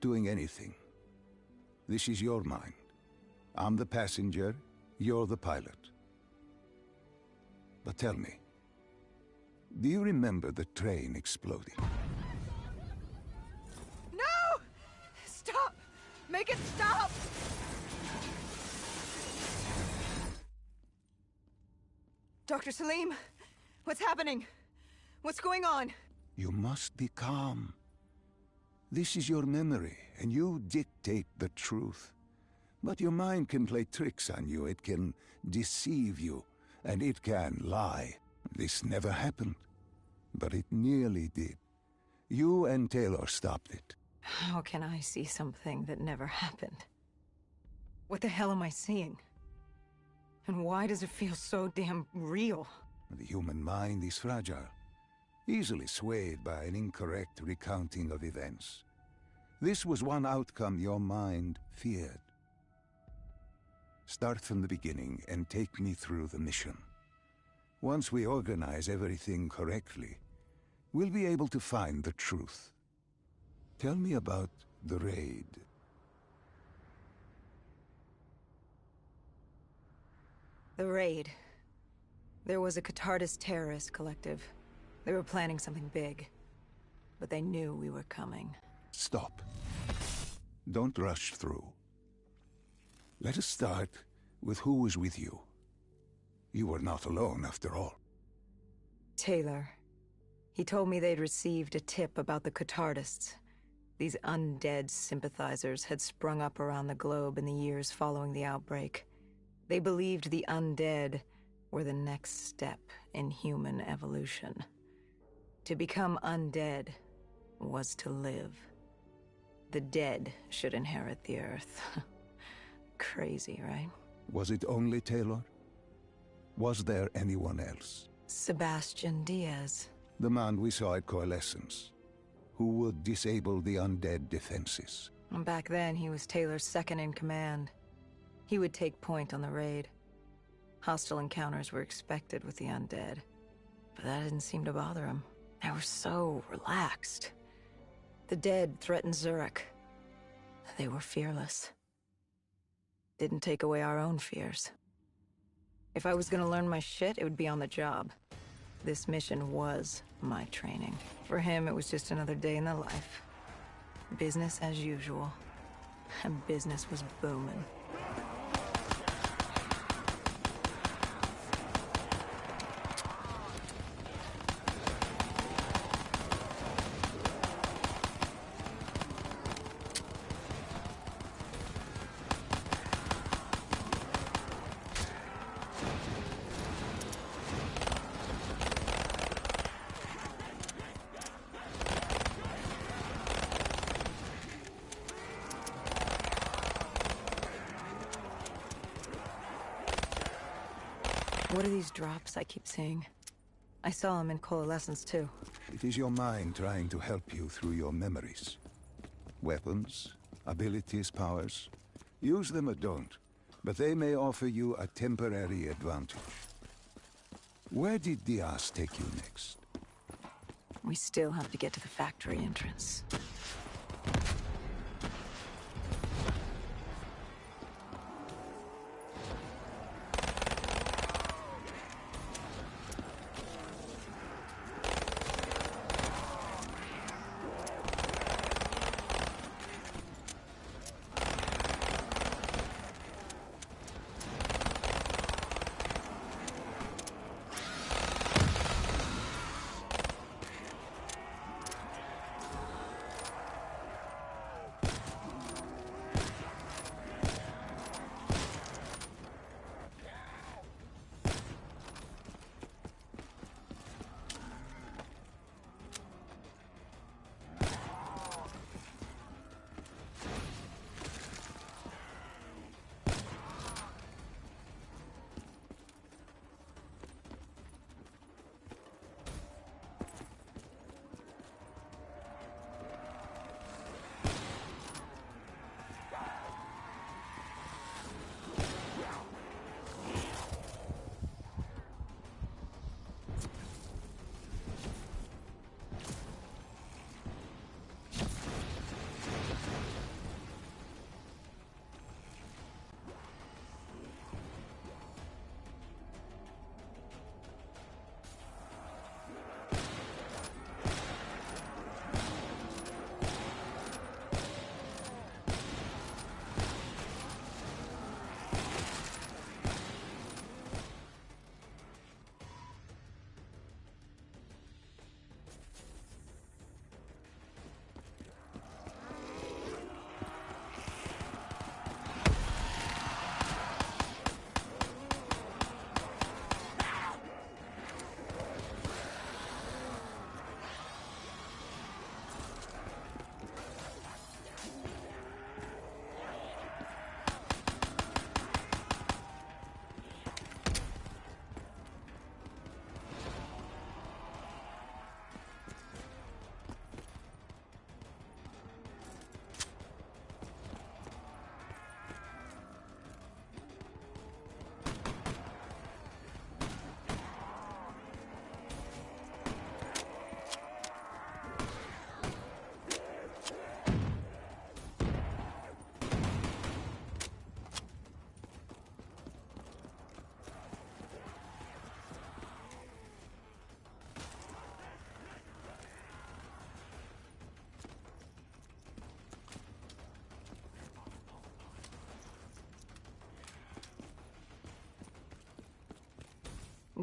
doing anything. This is your mind. I'm the passenger, you're the pilot. But tell me, do you remember the train exploding? No! Stop! Make it stop! Dr. Salim, what's happening? What's going on? You must be calm. This is your memory, and you dictate the truth. But your mind can play tricks on you. It can deceive you, and it can lie. This never happened, but it nearly did. You and Taylor stopped it. How can I see something that never happened? What the hell am I seeing? And why does it feel so damn real? The human mind is fragile, easily swayed by an incorrect recounting of events. This was one outcome your mind feared. Start from the beginning and take me through the mission. Once we organize everything correctly, we'll be able to find the truth. Tell me about the raid. The raid. There was a Catardist terrorist collective. They were planning something big, but they knew we were coming. Stop. Don't rush through. Let us start with who was with you. You were not alone, after all. Taylor. He told me they'd received a tip about the Catardists. These undead sympathizers had sprung up around the globe in the years following the outbreak. They believed the undead were the next step in human evolution. To become undead was to live. The dead should inherit the earth. Crazy, right? Was it only Taylor? Was there anyone else? Sebastian Diaz. The man we saw at Coalescence, who would disable the undead defenses. Back then, he was Taylor's second in command. He would take point on the raid. Hostile encounters were expected with the undead, but that didn't seem to bother him. They were so relaxed. The dead threatened Zurich. They were fearless. Didn't take away our own fears. If I was gonna learn my shit, it would be on the job. This mission was my training. For him, it was just another day in the life. Business as usual. And business was booming. What are these drops I keep seeing? I saw them in Coalescence too. It is your mind trying to help you through your memories. Weapons, abilities, powers. Use them or don't, but they may offer you a temporary advantage. Where did Diaz take you next? We still have to get to the factory entrance.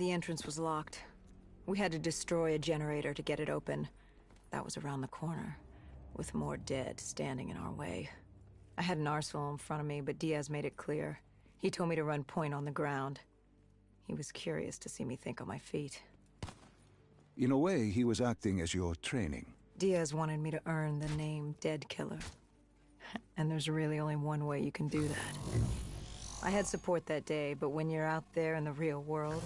The entrance was locked. We had to destroy a generator to get it open. That was around the corner, with more dead standing in our way. I had an arsenal in front of me, but Diaz made it clear. He told me to run point on the ground. He was curious to see me think on my feet. In a way, he was acting as your training. Diaz wanted me to earn the name Dead Killer. And there's really only one way you can do that. I had support that day, but when you're out there in the real world,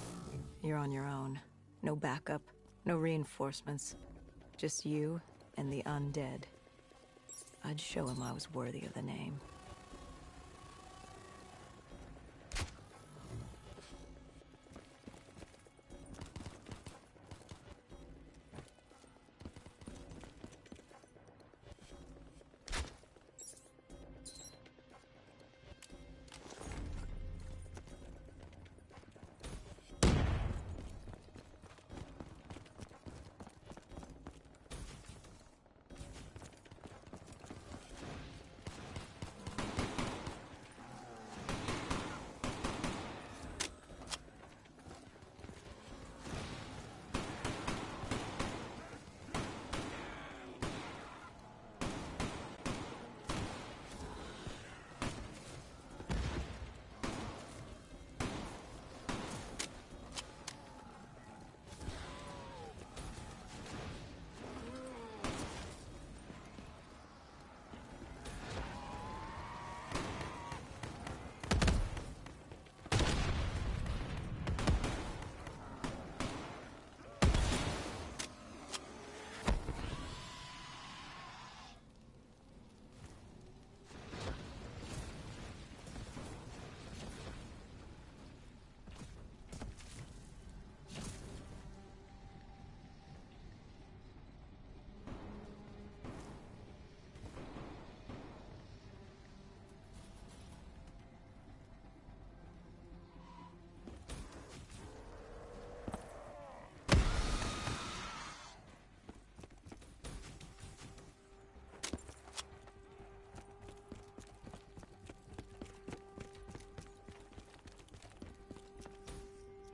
you're on your own. No backup, no reinforcements. Just you and the undead. I'd show him I was worthy of the name.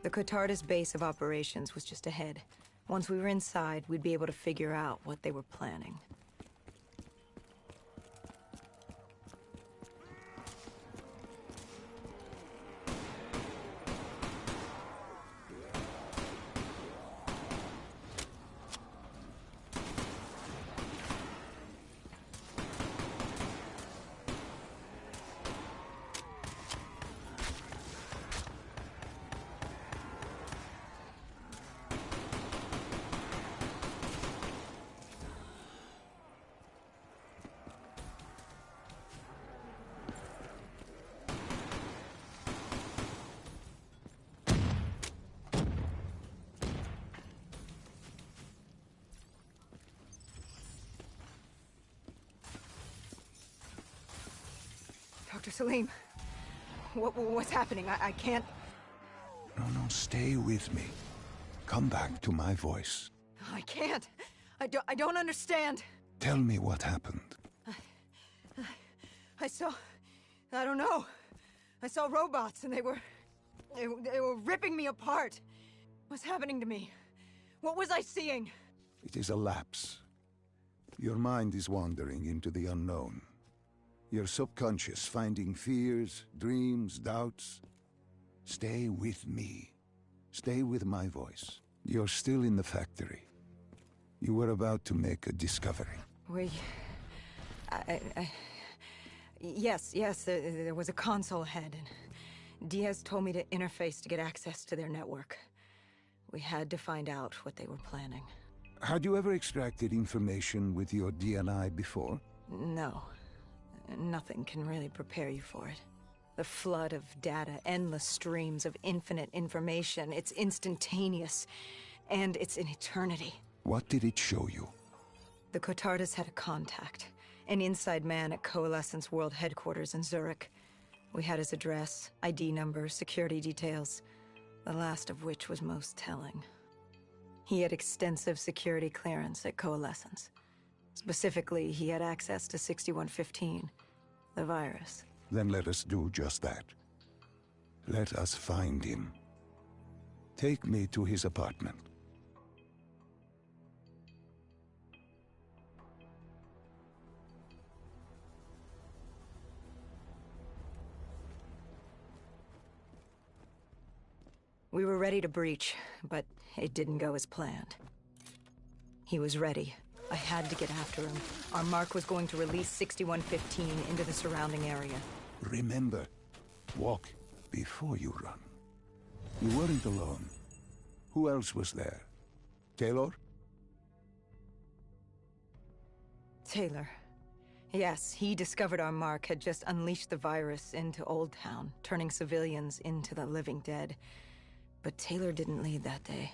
The Cotardis base of operations was just ahead. Once we were inside, we'd be able to figure out what they were planning. Dr. Salim, what's happening? I can't... No, stay with me. Come back to my voice. I can't. I don't understand. Tell me what happened. I saw... I don't know. I saw robots and they were ripping me apart. What's happening to me? What was I seeing? It is a lapse. Your mind is wandering into the unknown. Your subconscious finding fears, dreams, doubts. Stay with me. Stay with my voice. You're still in the factory. You were about to make a discovery. Yes, there was a console ahead, and Diaz told me to interface to get access to their network. We had to find out what they were planning. Had you ever extracted information with your DNI before? No. Nothing can really prepare you for it. The flood of data, endless streams of infinite information, it's instantaneous, and it's an eternity. What did it show you? The Cotardis had a contact, an inside man at Coalescence World Headquarters in Zurich. We had his address, ID number, security details, the last of which was most telling. He had extensive security clearance at Coalescence. Specifically, he had access to 6115, the virus. Then let us do just that. Let us find him. Take me to his apartment. We were ready to breach, but it didn't go as planned. He was ready. I had to get after him. Our mark was going to release 6115 into the surrounding area. Remember, walk before you run. You weren't alone. Who else was there? Taylor? Taylor. Yes, he discovered our mark had just unleashed the virus into Old Town, turning civilians into the living dead. But Taylor didn't lead that day.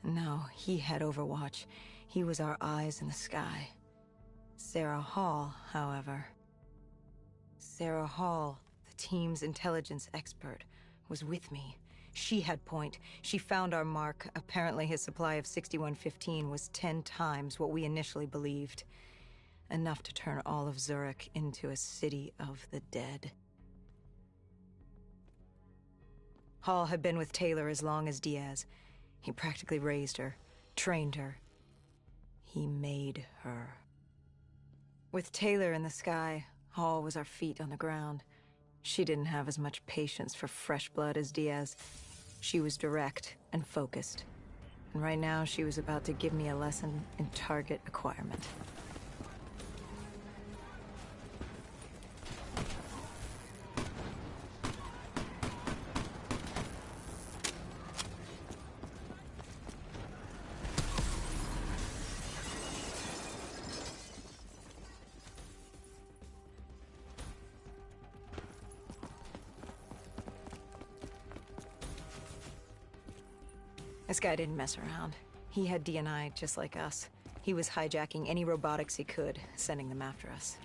No, he had Overwatch. He was our eyes in the sky. Sarah Hall, however. Sarah Hall, the team's intelligence expert, was with me. She had point. She found our mark. Apparently his supply of 6115 was 10 times what we initially believed. Enough to turn all of Zurich into a city of the dead. Hall had been with Taylor as long as Diaz. He practically raised her, trained her. He made her. With Taylor in the sky, Hall was our feet on the ground. She didn't have as much patience for fresh blood as Diaz. She was direct and focused. And right now, she was about to give me a lesson in target acquirement. This guy didn't mess around. He had DNI just like us. He was hijacking any robotics he could, sending them after us.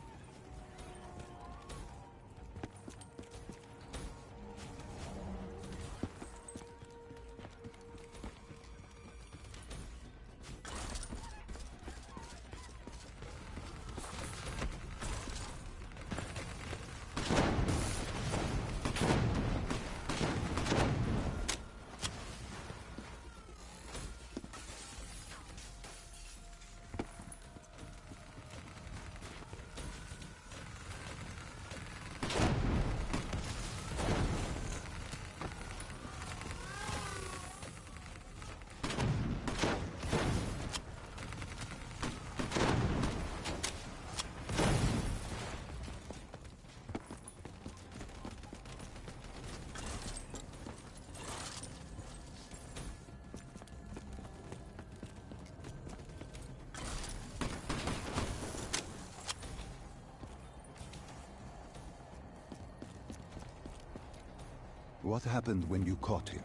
What happened when you caught him?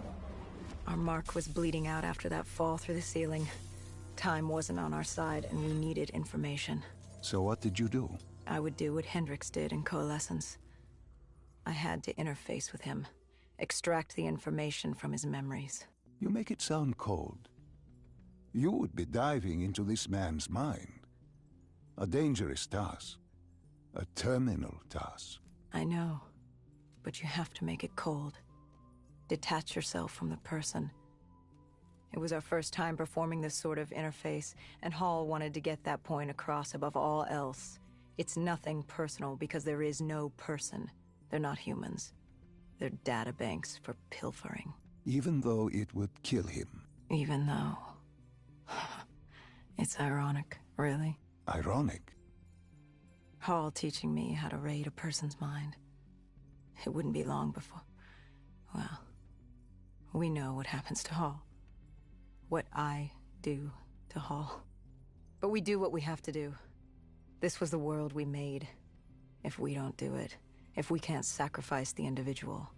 Our mark was bleeding out after that fall through the ceiling. Time wasn't on our side, and we needed information. So what did you do? I would do what Hendricks did in Coalescence. I had to interface with him, extract the information from his memories. You make it sound cold. You would be diving into this man's mind. A dangerous task. A terminal task. I know, but you have to make it cold. Detach yourself from the person. It was our first time performing this sort of interface, and Hall wanted to get that point across above all else. It's nothing personal because there is no person. They're not humans. They're data banks for pilfering. Even though it would kill him. Even though... It's ironic, really. Ironic? Hall teaching me how to raid a person's mind. It wouldn't be long before... Well, we know what happens to Hall. What I do to Hall. But we do what we have to do. This was the world we made. If we don't do it, if we can't sacrifice the individual,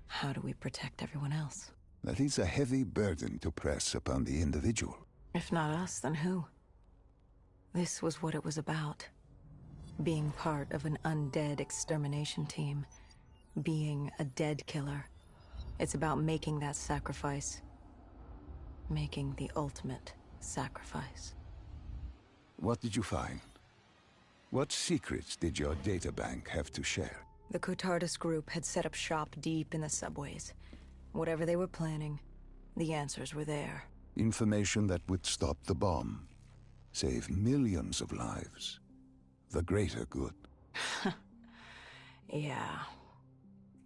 how do we protect everyone else? That is a heavy burden to press upon the individual. If not us, then who? This was what it was about. Being part of an undead extermination team. Being a dead killer. It's about making that sacrifice. Making the ultimate sacrifice. What did you find? What secrets did your databank have to share? The Cotardus group had set up shop deep in the subways. Whatever they were planning, The answers were there. Information that would stop the bomb, save millions of lives. The greater good. Yeah,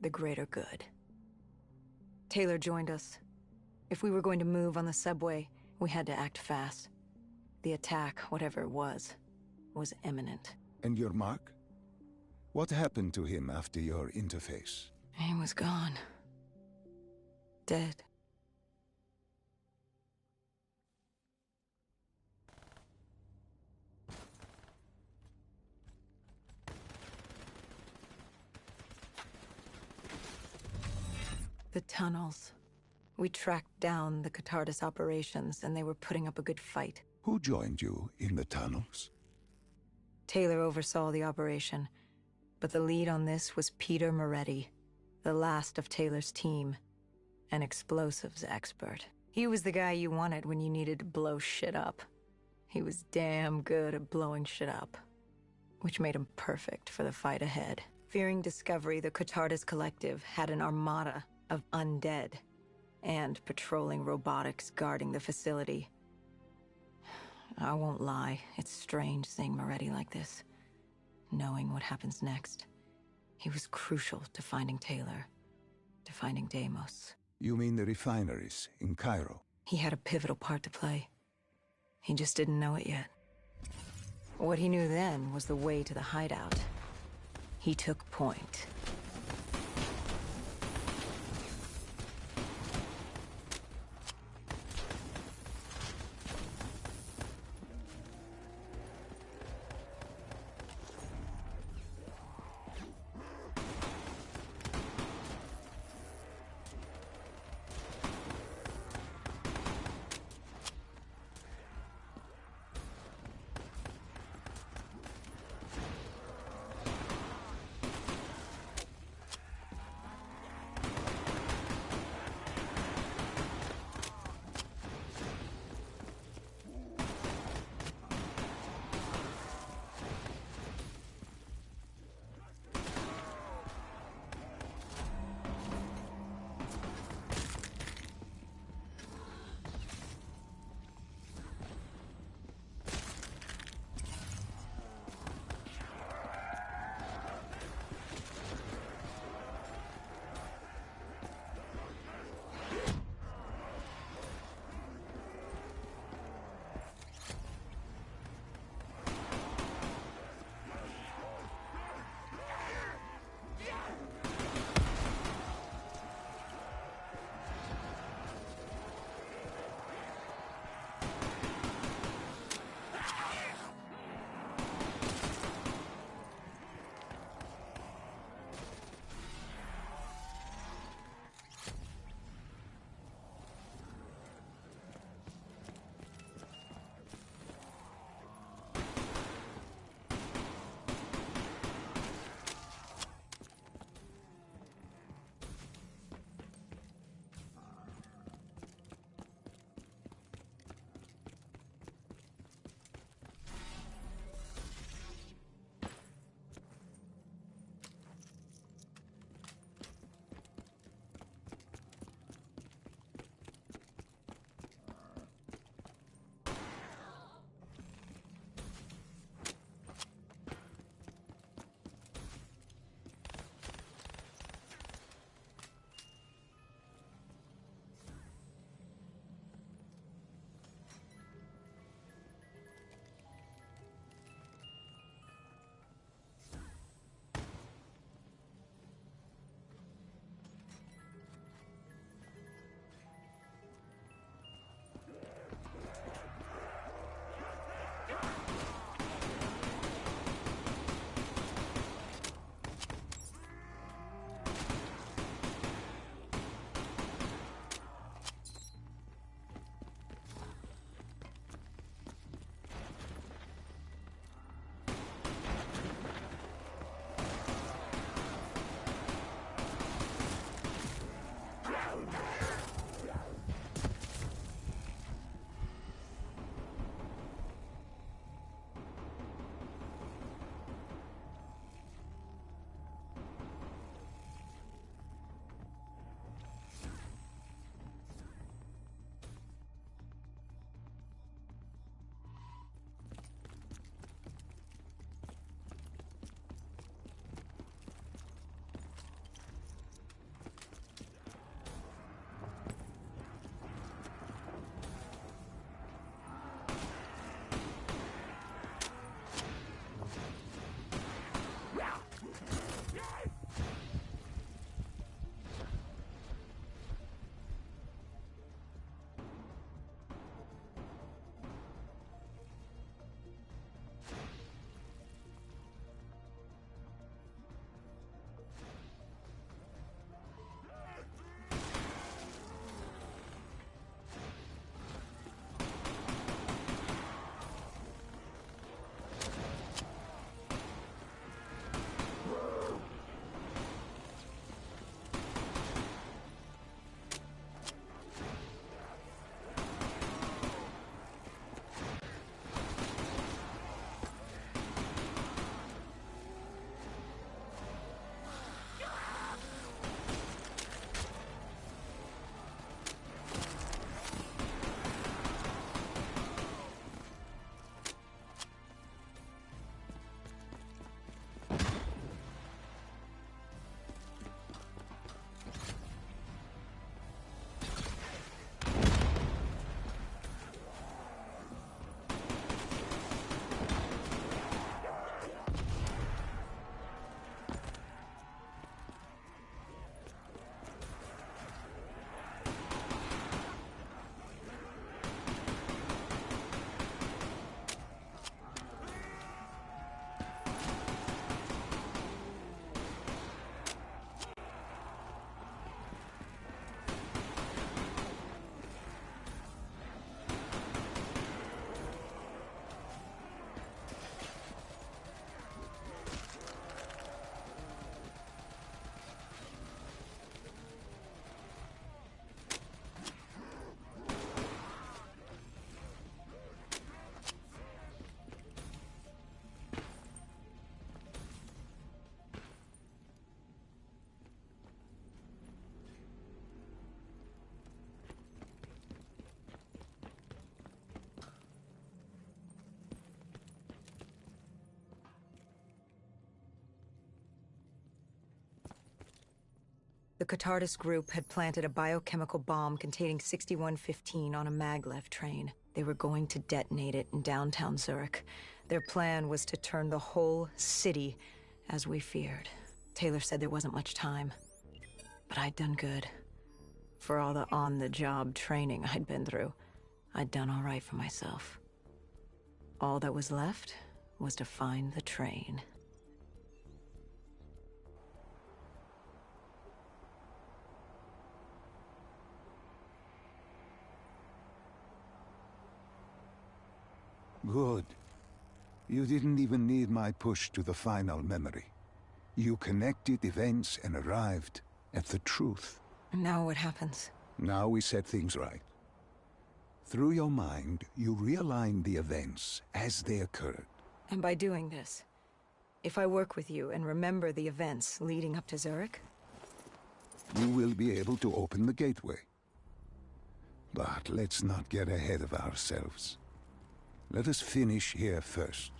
the greater good. Taylor joined us. If we were going to move on the subway, we had to act fast. The attack, whatever it was imminent. And your mark? What happened to him after your interface? He was gone. Dead. The tunnels. We tracked down the Catardus operations, and they were putting up a good fight. Who joined you in the tunnels? Taylor oversaw the operation, but the lead on this was Peter Moretti, the last of Taylor's team, an explosives expert. He was the guy you wanted when you needed to blow shit up. He was damn good at blowing shit up, which made him perfect for the fight ahead. Fearing discovery, the Catardus Collective had an armada of undead and patrolling robotics guarding the facility. I won't lie, it's strange seeing Moretti like this, knowing what happens next. He was crucial to finding Taylor, to finding Deimos. You mean the refineries in Cairo? He had a pivotal part to play. He just didn't know it yet. What he knew then was the way to the hideout. He took point. The Catardus group had planted a biochemical bomb containing 6115 on a maglev train. They were going to detonate it in downtown Zurich. Their plan was to turn the whole city as we feared. Taylor said there wasn't much time. But I'd done good. For all the on-the-job training I'd been through, I'd done all right for myself. All that was left was to find the train. Good. You didn't even need my push to the final memory. You connected events and arrived at the truth. And now what happens? Now we set things right. Through your mind, you realign the events as they occurred. And by doing this, if I work with you and remember the events leading up to Zurich? You will be able to open the gateway. But let's not get ahead of ourselves. Let us finish here first.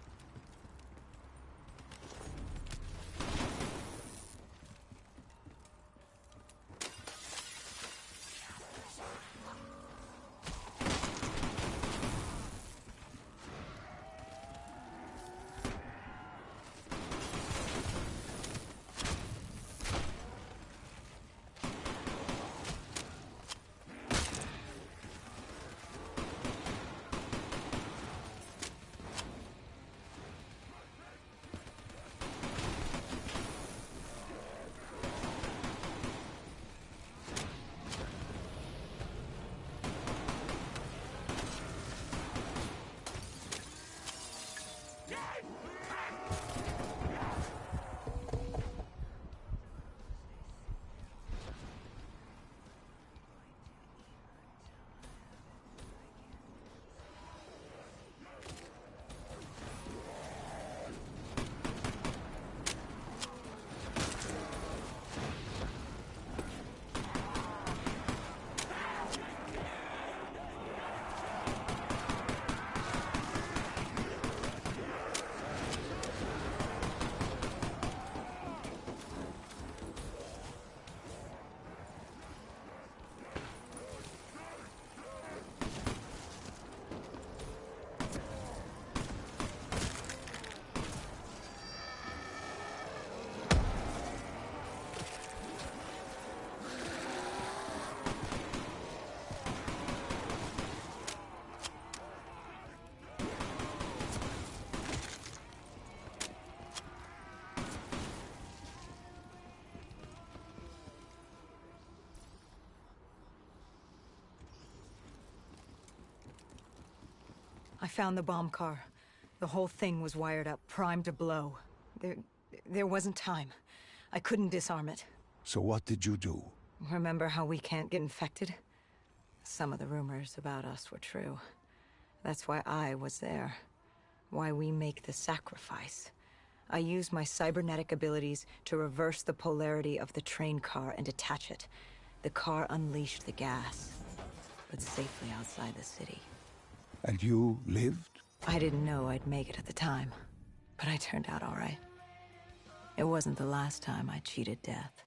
I found the bomb car. The whole thing was wired up, primed to blow. There wasn't time. I couldn't disarm it. So what did you do? Remember how we can't get infected? Some of the rumors about us were true. That's why I was there. Why we make the sacrifice. I used my cybernetic abilities to reverse the polarity of the train car and detach it. The car unleashed the gas, but safely outside the city. And you lived? I didn't know I'd make it at the time, but I turned out all right. It wasn't the last time I cheated death.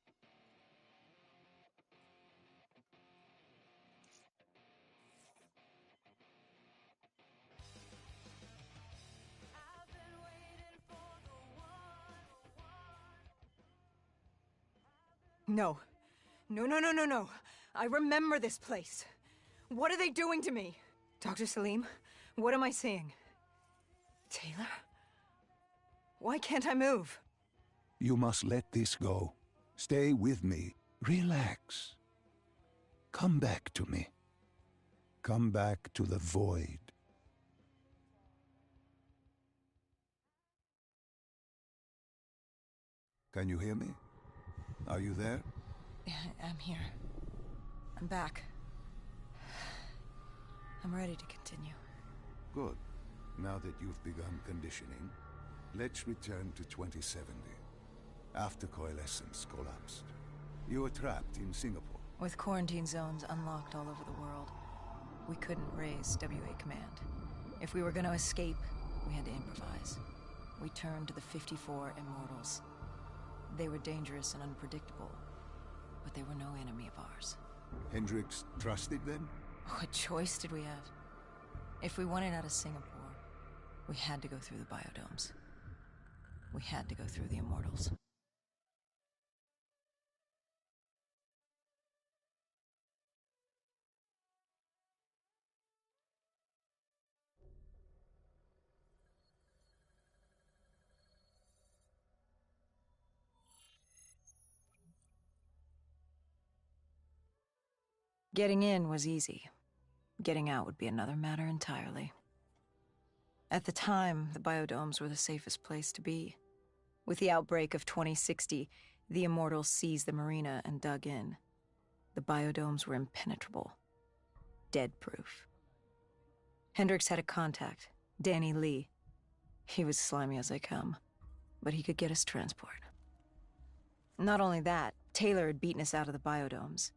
No. No, no, no, no, no. I remember this place. What are they doing to me? Dr. Salim, what am I seeing? Taylor? Why can't I move? You must let this go. Stay with me. Relax. Come back to me. Come back to the void. Can you hear me? Are you there? I'm here. I'm back. I'm ready to continue. Good. Now that you've begun conditioning, let's return to 2070. After Coalescence collapsed. You were trapped in Singapore. With quarantine zones unlocked all over the world, we couldn't raise WA command. If we were going to escape, we had to improvise. We turned to the 54 Immortals. They were dangerous and unpredictable, but they were no enemy of ours. Hendricks trusted them? What choice did we have? If we wanted out of Singapore, we had to go through the biodomes. We had to go through the Immortals. Getting in was easy. Getting out would be another matter entirely. At the time, the biodomes were the safest place to be. With the outbreak of 2060, the Immortals seized the marina and dug in. The biodomes were impenetrable. Dead-proof. Hendricks had a contact, Danny Lee. He was slimy as they come, but he could get us transport. Not only that, Taylor had beaten us out of the biodomes,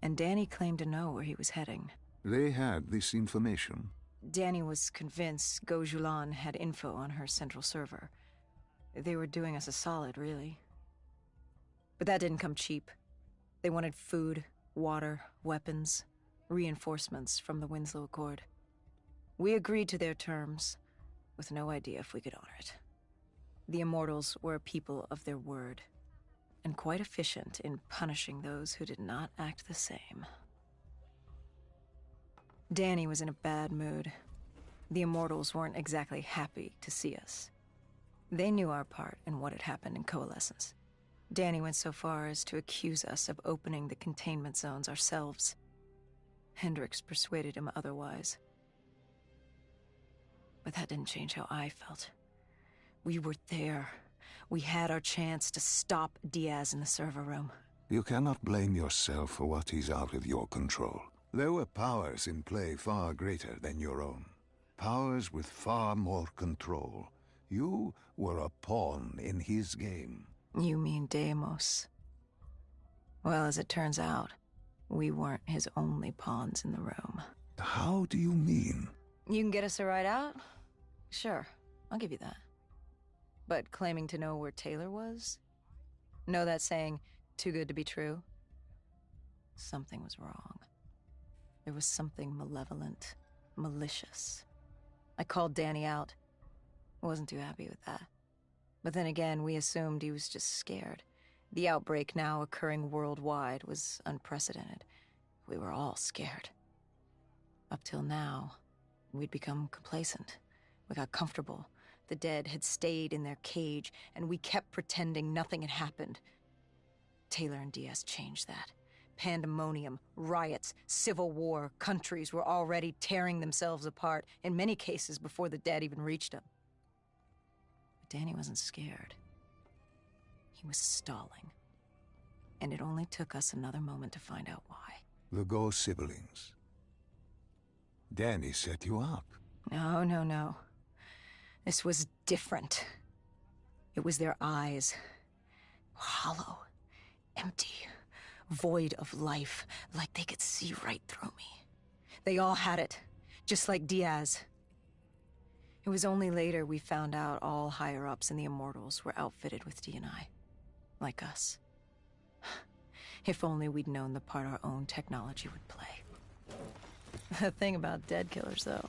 and Danny claimed to know where he was heading. They had this information. Danny was convinced Gojulan had info on her central server. They were doing us a solid, really. But that didn't come cheap. They wanted food, water, weapons, reinforcements from the Winslow Accord. We agreed to their terms, with no idea if we could honor it. The Immortals were a people of their word, and quite efficient in punishing those who did not act the same. Danny was in a bad mood. The Immortals weren't exactly happy to see us. They knew our part in what had happened in Coalescence. Danny went so far as to accuse us of opening the containment zones ourselves. Hendricks persuaded him otherwise. But that didn't change how I felt. We were there. We had our chance to stop Diaz in the server room. You cannot blame yourself for what is out of your control. There were powers in play far greater than your own. Powers with far more control. You were a pawn in his game. You mean Deimos? Well, as it turns out, we weren't his only pawns in the room. How do you mean? You can get us a ride out? Sure, I'll give you that. But claiming to know where Taylor was? Know that saying, too good to be true? Something was wrong. There was something malevolent, malicious. I called Danny out. Wasn't too happy with that. But then again, we assumed he was just scared. The outbreak now occurring worldwide was unprecedented. We were all scared. Up till now, we'd become complacent. We got comfortable. The dead had stayed in their cage, and we kept pretending nothing had happened. Taylor and Diaz changed that. Pandemonium, riots, civil war, countries were already tearing themselves apart, in many cases before the dead even reached them. But Danny wasn't scared. He was stalling. And it only took us another moment to find out why. The Go siblings. Danny set you up. No. This was different. It was their eyes. Hollow. Empty. Void of life. Like they could see right through me. They all had it. Just like Diaz. It was only later we found out all higher-ups in the Immortals were outfitted with D&I. Like us. If only we'd known the part our own technology would play. The thing about dead killers, though,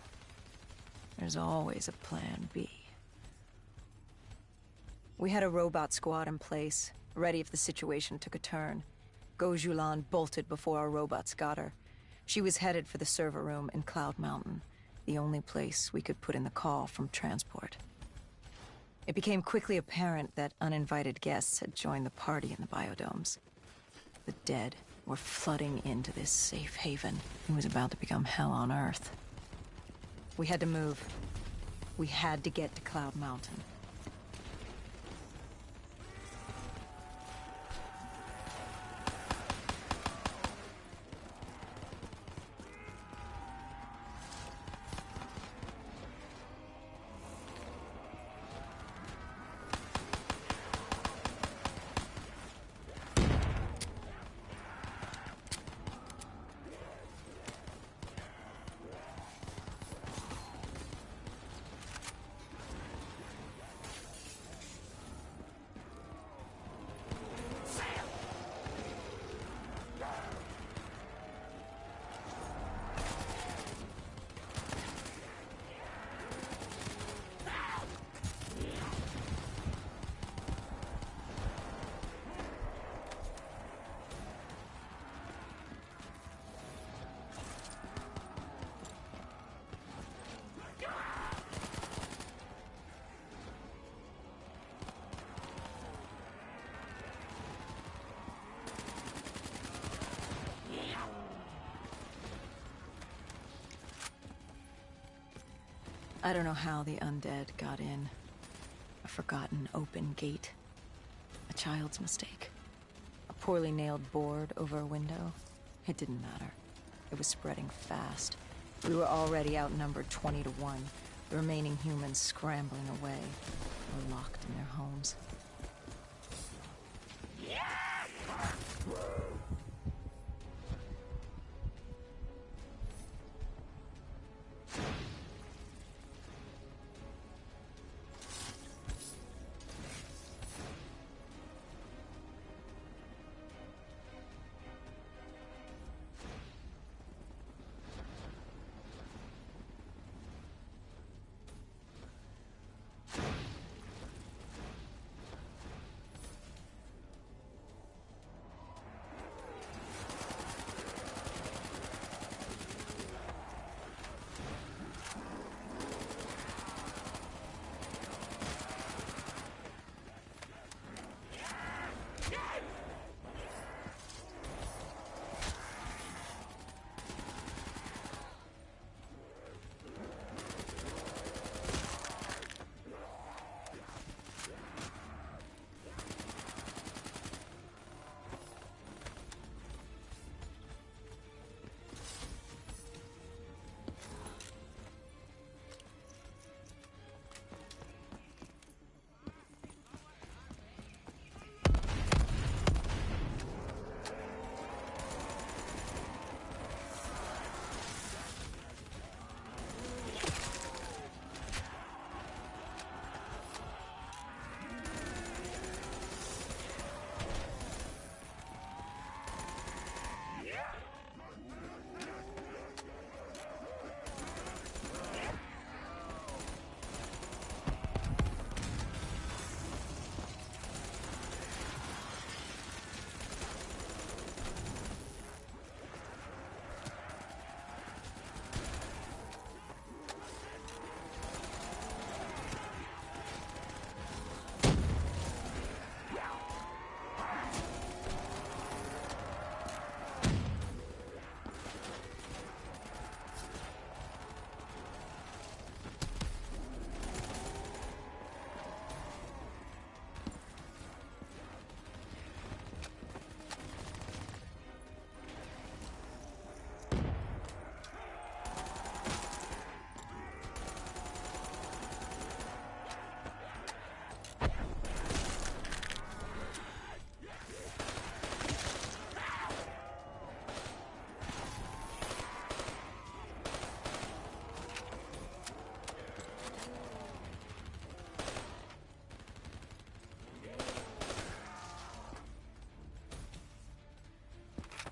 there's always a plan B. We had a robot squad in place, ready if the situation took a turn. Gojulan bolted before our robots got her. She was headed for the server room in Cloud Mountain, the only place we could put in the call from transport. It became quickly apparent that uninvited guests had joined the party in the biodomes. The dead were flooding into this safe haven. It was about to become hell on Earth. We had to move. We had to get to Cloud Mountain. I don't know how the undead got in. A forgotten open gate. A child's mistake. A poorly nailed board over a window. It didn't matter. It was spreading fast. We were already outnumbered 20 to 1. The remaining humans scrambling away, or locked in their homes.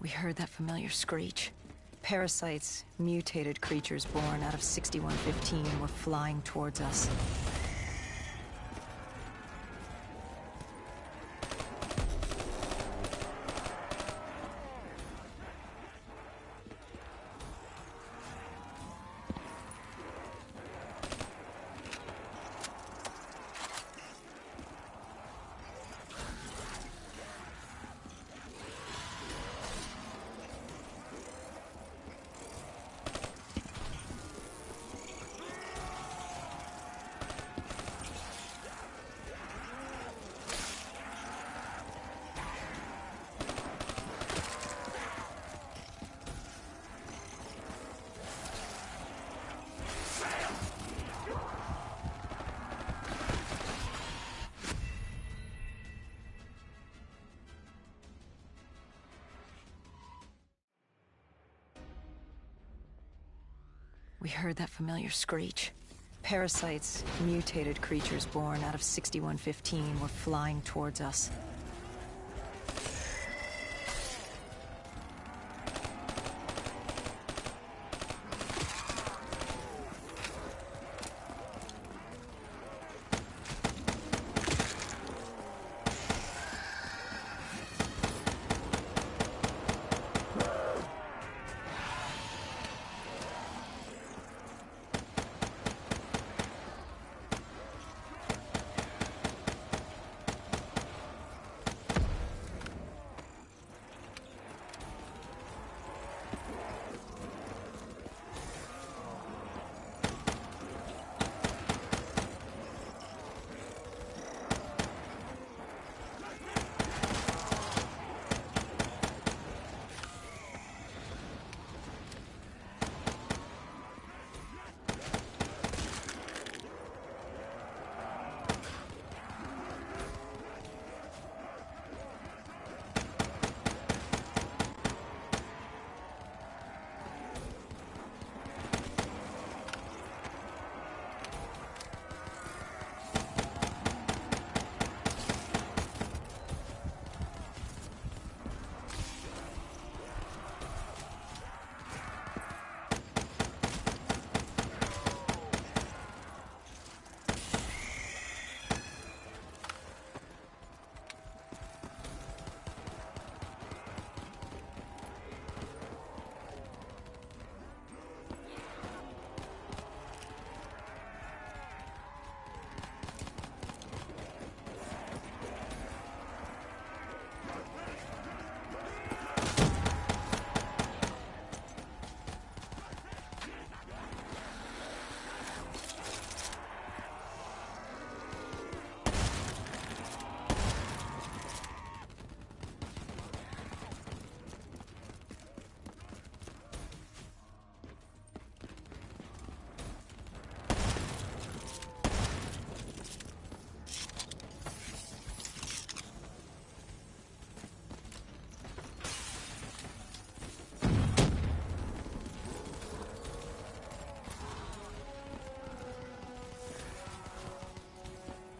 We heard that familiar screech. Parasites, mutated creatures born out of 6115, were flying towards us. We heard that familiar screech. Parasites, mutated creatures born out of 6115, were flying towards us.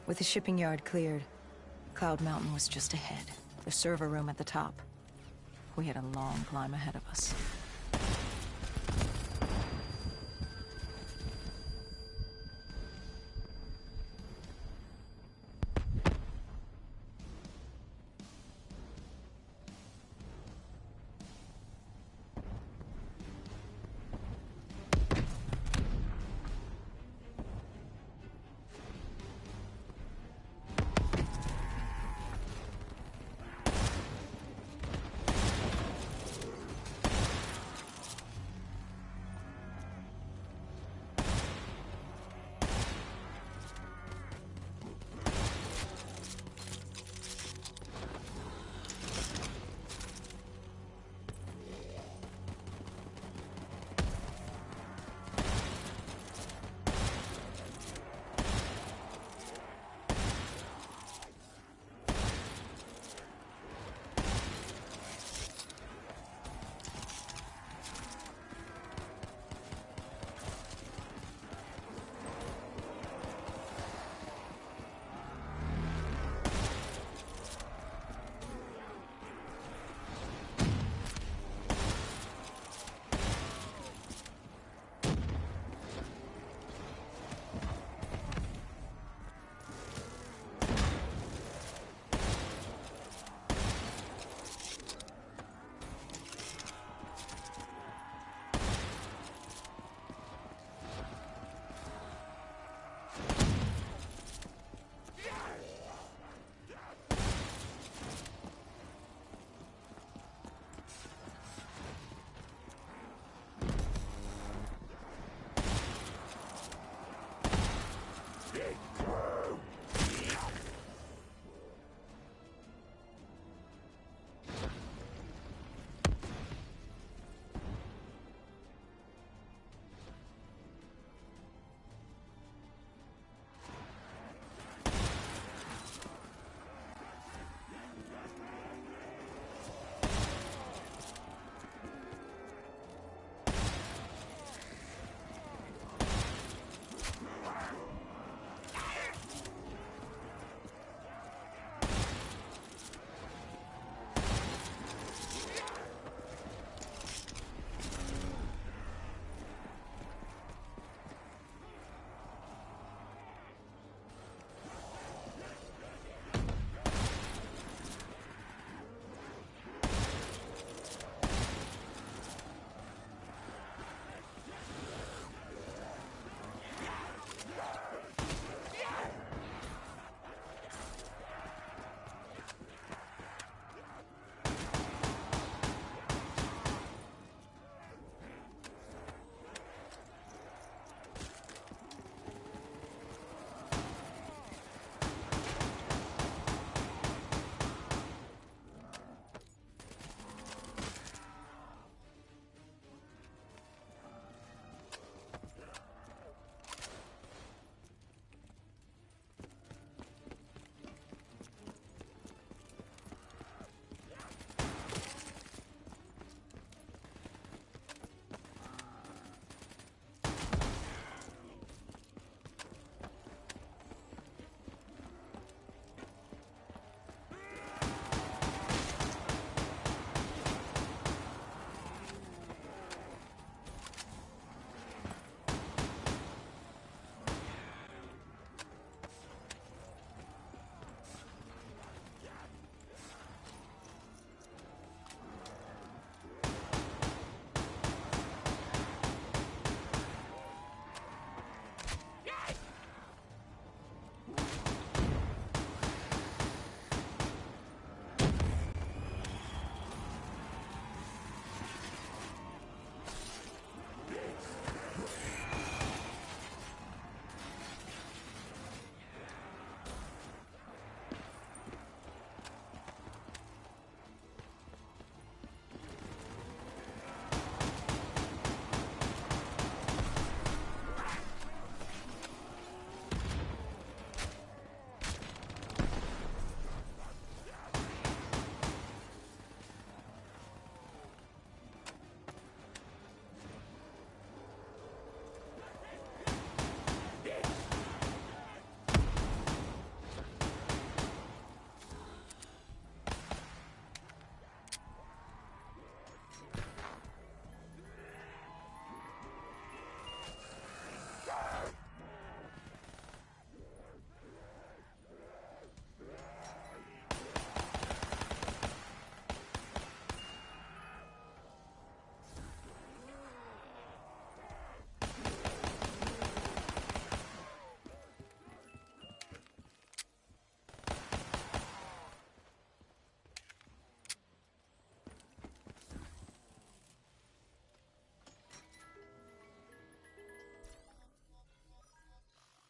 With the shipping yard cleared, Cloud Mountain was just ahead. The server room at the top. We had a long climb ahead of us.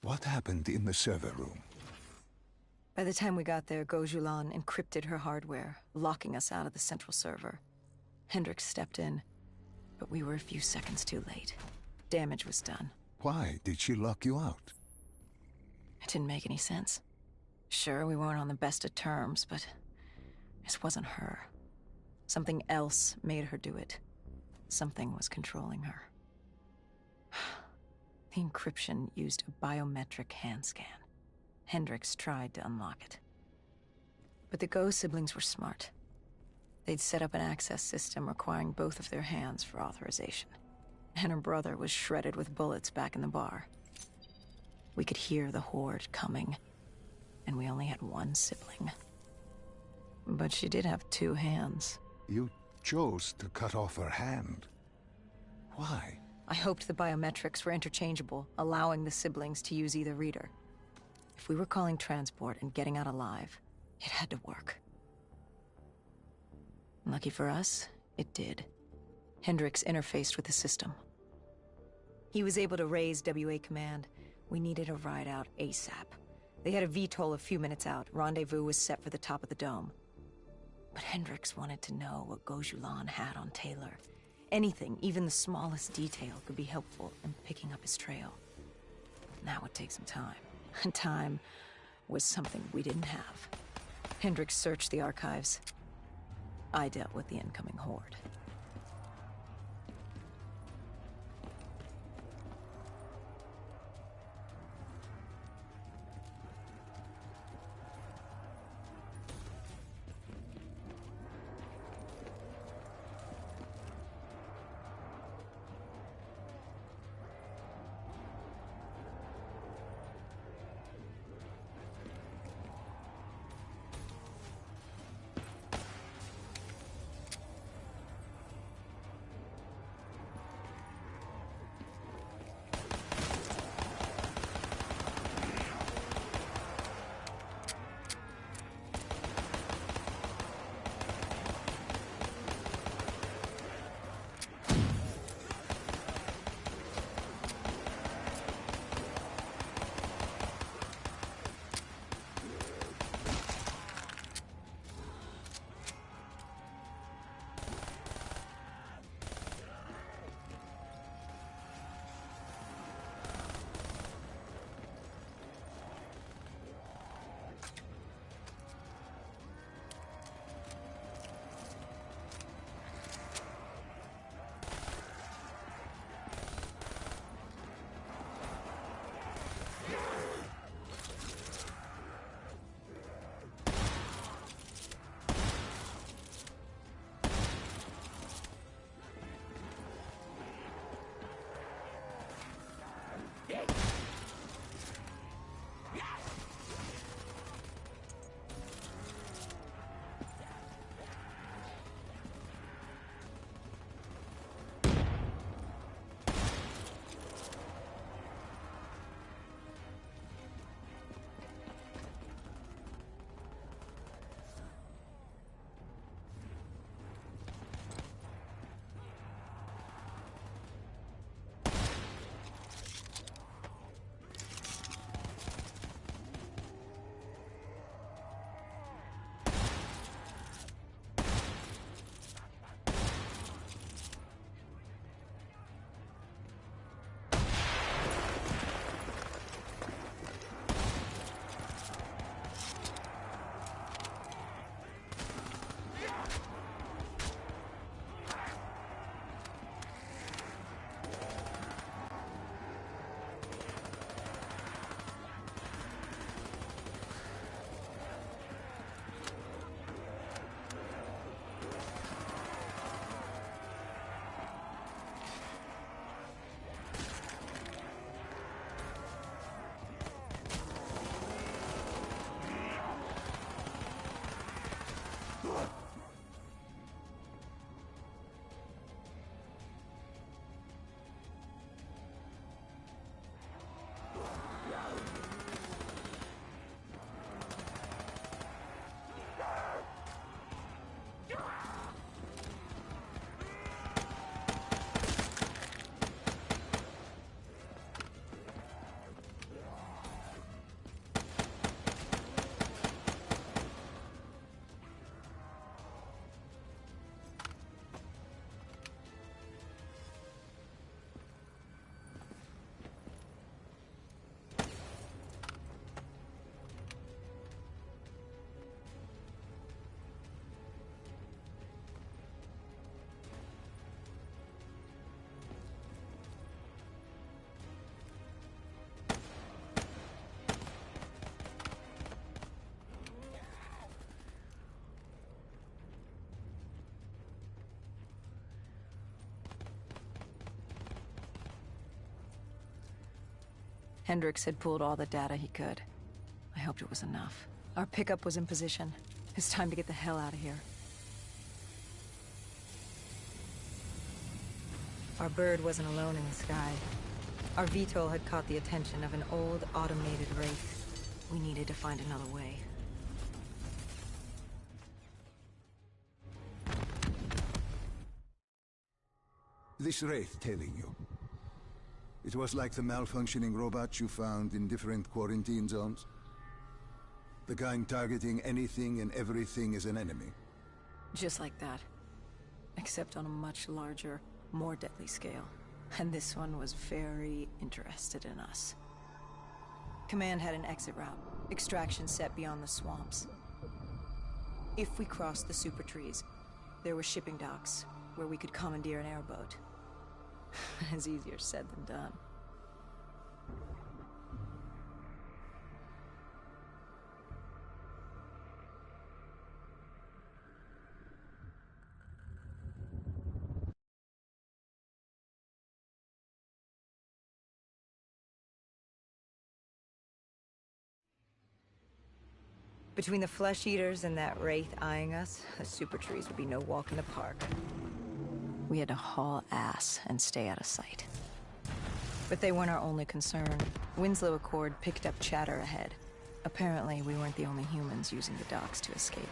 What happened in the server room? By the time we got there, Gojulan encrypted her hardware, locking us out of the central server. Hendricks stepped in, but we were a few seconds too late. Damage was done. Why did she lock you out? It didn't make any sense. Sure, we weren't on the best of terms, but this wasn't her. Something else made her do it. Something was controlling her. The encryption used a biometric hand scan. Hendricks tried to unlock it. But the Go siblings were smart. They'd set up an access system requiring both of their hands for authorization. And her brother was shredded with bullets back in the bar. We could hear the horde coming, and we only had one sibling. But she did have two hands. You chose to cut off her hand. Why? I hoped the biometrics were interchangeable, allowing the siblings to use either reader. If we were calling transport and getting out alive, it had to work. Lucky for us, it did. Hendricks interfaced with the system. He was able to raise WA command. We needed a ride out ASAP. They had a VTOL a few minutes out. Rendezvous was set for the top of the dome. But Hendricks wanted to know what Gojulan had on Taylor. Anything, even the smallest detail, could be helpful in picking up his trail. That would take some time. And time was something we didn't have. Hendricks searched the archives. I dealt with the incoming horde. Hendricks had pulled all the data he could. I hoped it was enough. Our pickup was in position. It's time to get the hell out of here. Our bird wasn't alone in the sky. Our VTOL had caught the attention of an old, automated wraith. We needed to find another way. This wraith tailing you. It was like the malfunctioning robots you found in different quarantine zones. The kind targeting anything and everything as an enemy. Just like that. Except on a much larger, more deadly scale. And this one was very interested in us. Command had an exit route. Extraction set beyond the swamps. If we crossed the super trees, there were shipping docks where we could commandeer an airboat. It's easier said than done. Between the flesh eaters and that wraith eyeing us, the super trees would be no walk in the park. We had to haul ass and stay out of sight. But they weren't our only concern. Winslow Accord picked up chatter ahead. Apparently, we weren't the only humans using the docks to escape.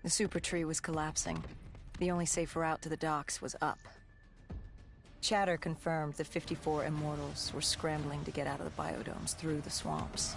The super tree was collapsing. The only safe route to the docks was up. Chatter confirmed the 54 immortals were scrambling to get out of the biodomes through the swamps.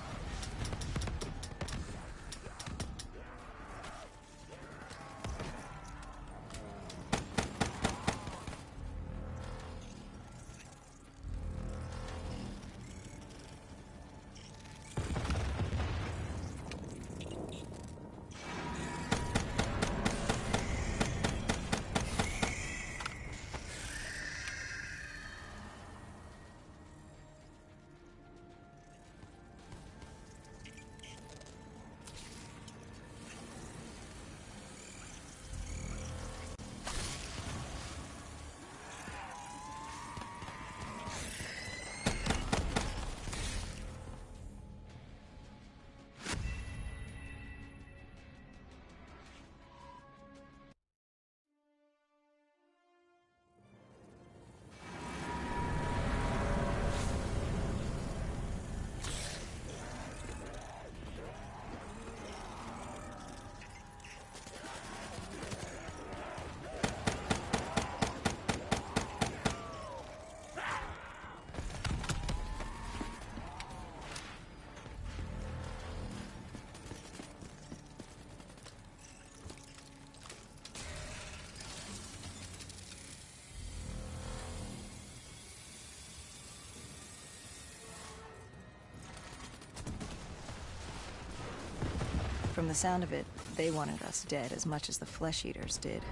From the sound of it, they wanted us dead as much as the Flesh Eaters did.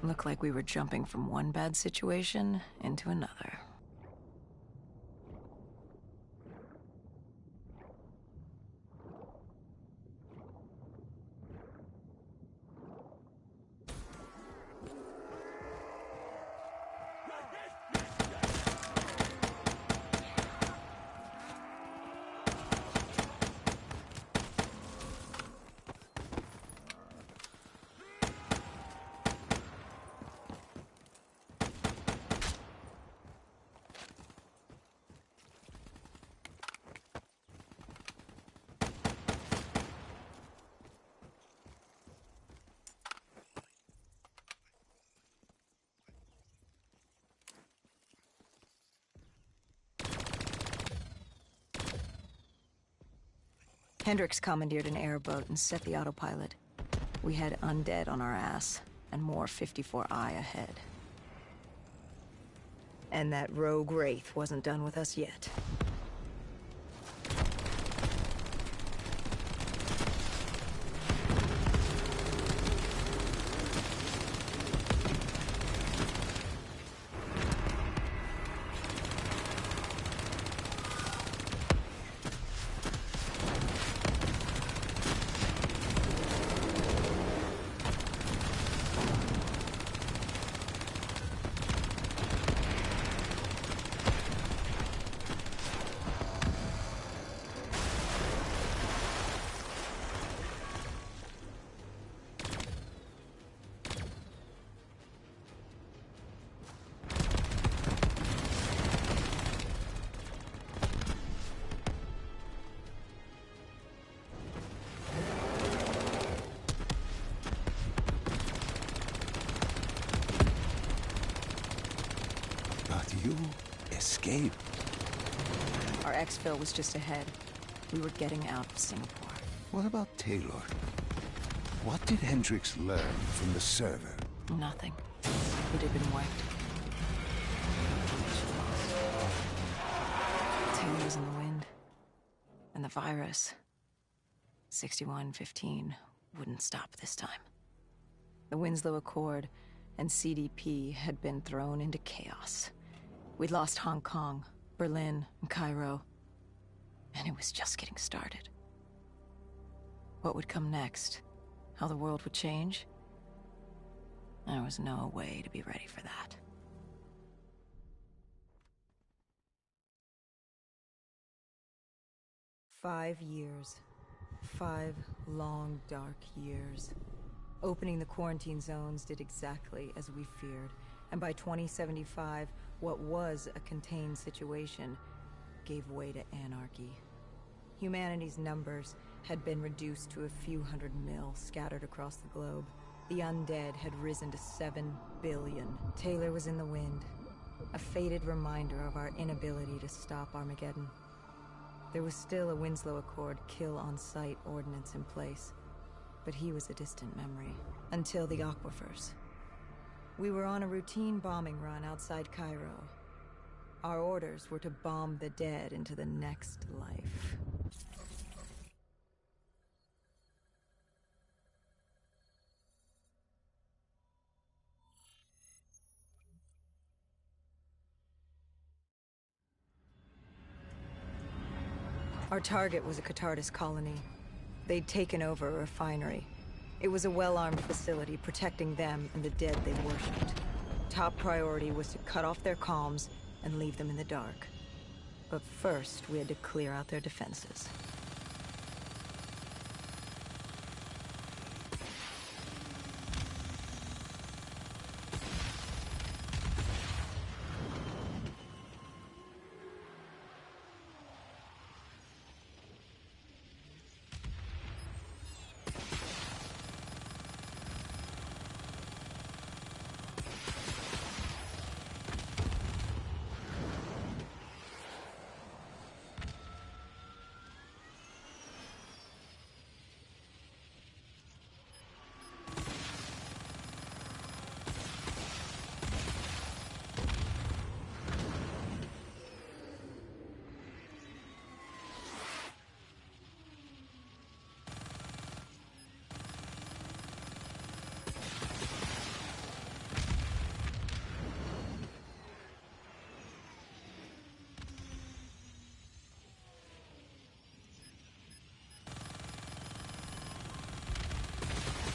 Looked like we were jumping from one bad situation into another. Hendricks commandeered an airboat and set the autopilot. We had undead on our ass, and more 54I ahead. And that rogue wraith wasn't done with us yet. You escaped. Our exfil was just ahead. We were getting out of Singapore. What about Taylor? What did Hendricks learn from the server? Nothing. It had been wiped. Taylor was in the wind. And the virus, 6115, wouldn't stop this time. The Winslow Accord and CDP had been thrown into chaos. We'd lost Hong Kong, Berlin, and Cairo, and it was just getting started. What would come next? How the world would change? There was no way to be ready for that. "5 years. 5 long, dark years. Opening the quarantine zones did exactly as we feared, and by 2075, what was a contained situation gave way to anarchy, Humanity's numbers had been reduced to a few hundred mil scattered across the globe. The undead had risen to 7 billion. Taylor was in the wind, a faded reminder of our inability to stop Armageddon. There was still a Winslow Accord kill-on-sight ordinance in place, but he was a distant memory. Until the aquifers. We were on a routine bombing run outside Cairo. Our orders were to bomb the dead into the next life. Our target was a Catardus colony. They'd taken over a refinery. It was a well-armed facility protecting them and the dead they worshipped. Top priority was to cut off their comms and leave them in the dark. But first, we had to clear out their defenses.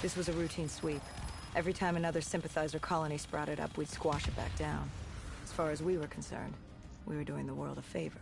This was a routine sweep. Every time another sympathizer colony sprouted up, we'd squash it back down. As far as we were concerned, we were doing the world a favor.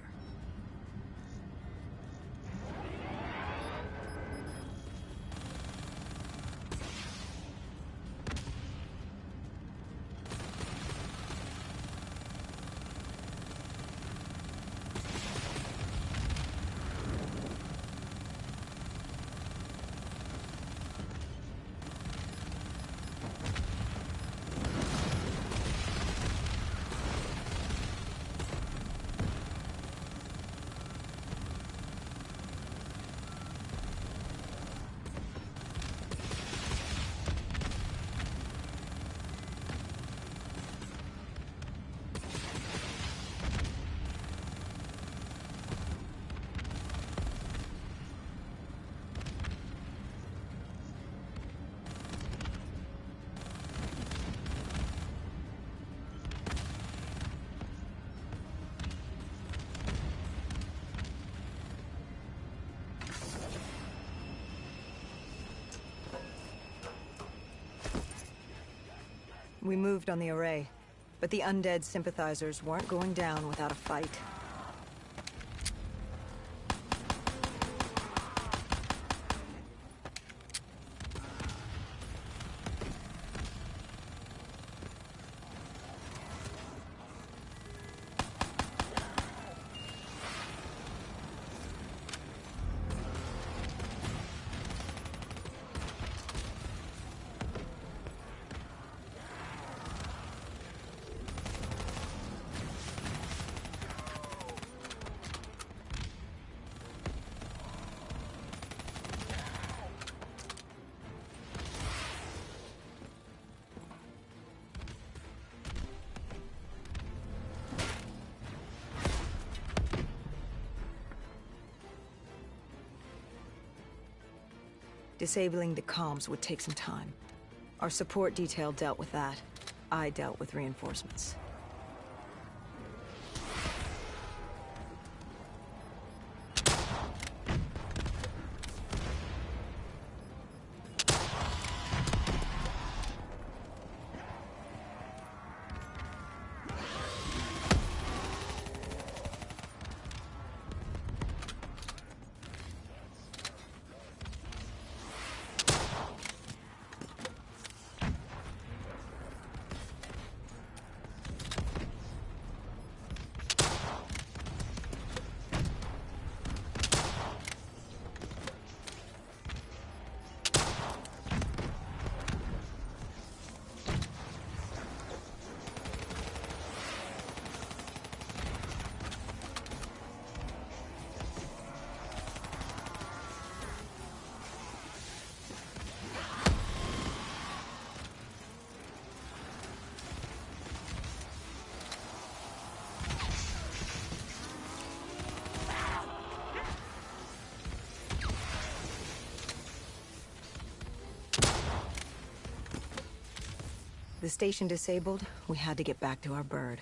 We moved on the array, but the undead sympathizers weren't going down without a fight. Disabling the comms would take some time. Our support detail dealt with that. I dealt with reinforcements. The station disabled, we had to get back to our bird.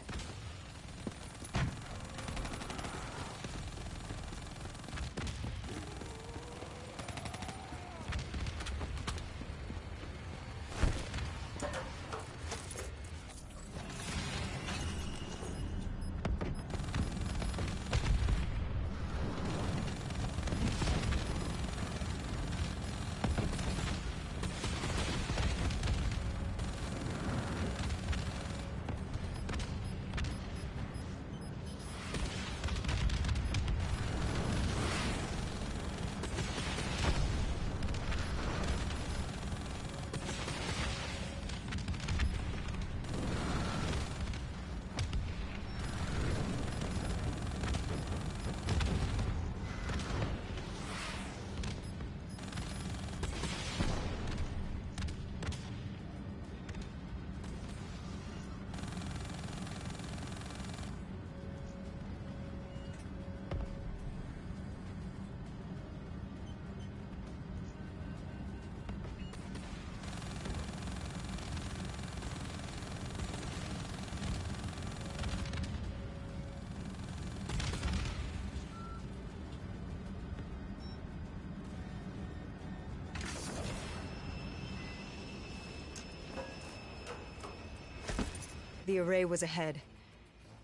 The array was ahead.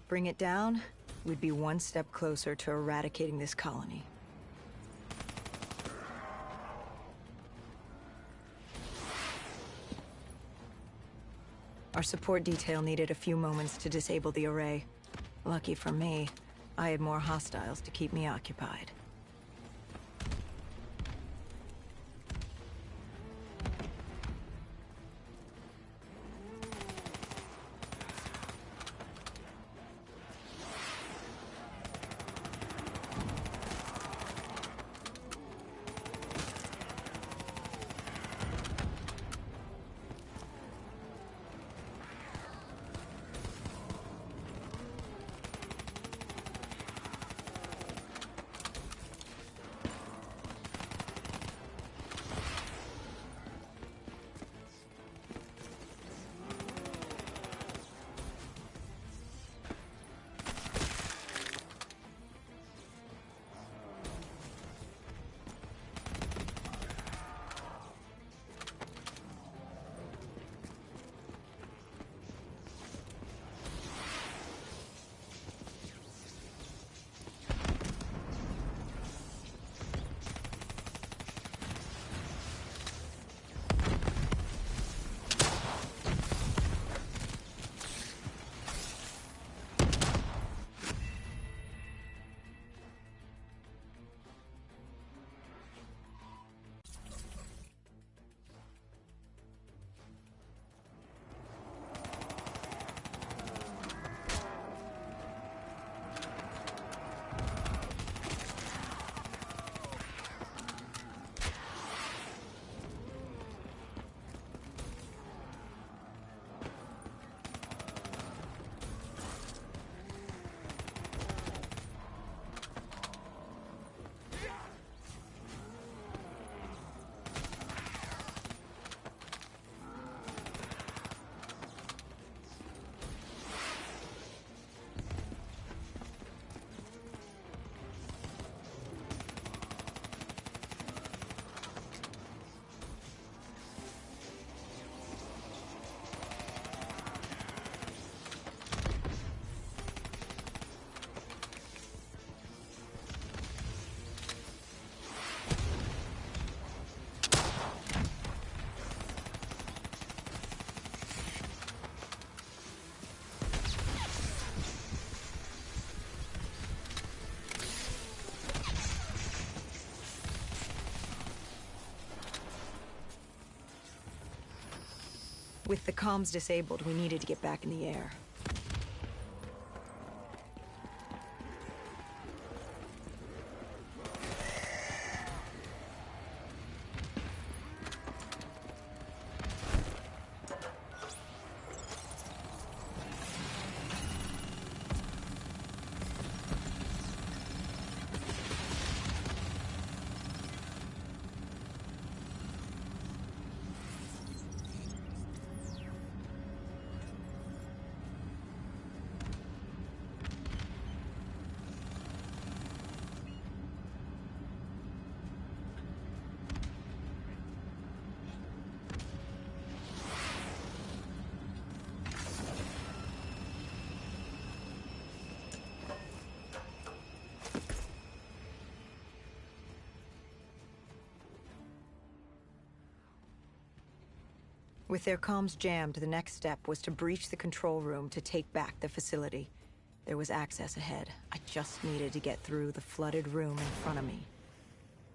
Bring it down, we'd be one step closer to eradicating this colony. Our support detail needed a few moments to disable the array. Lucky for me, I had more hostiles to keep me occupied. With the comms disabled, we needed to get back in the air. With their comms jammed, the next step was to breach the control room to take back the facility. There was access ahead. I just needed to get through the flooded room in front of me.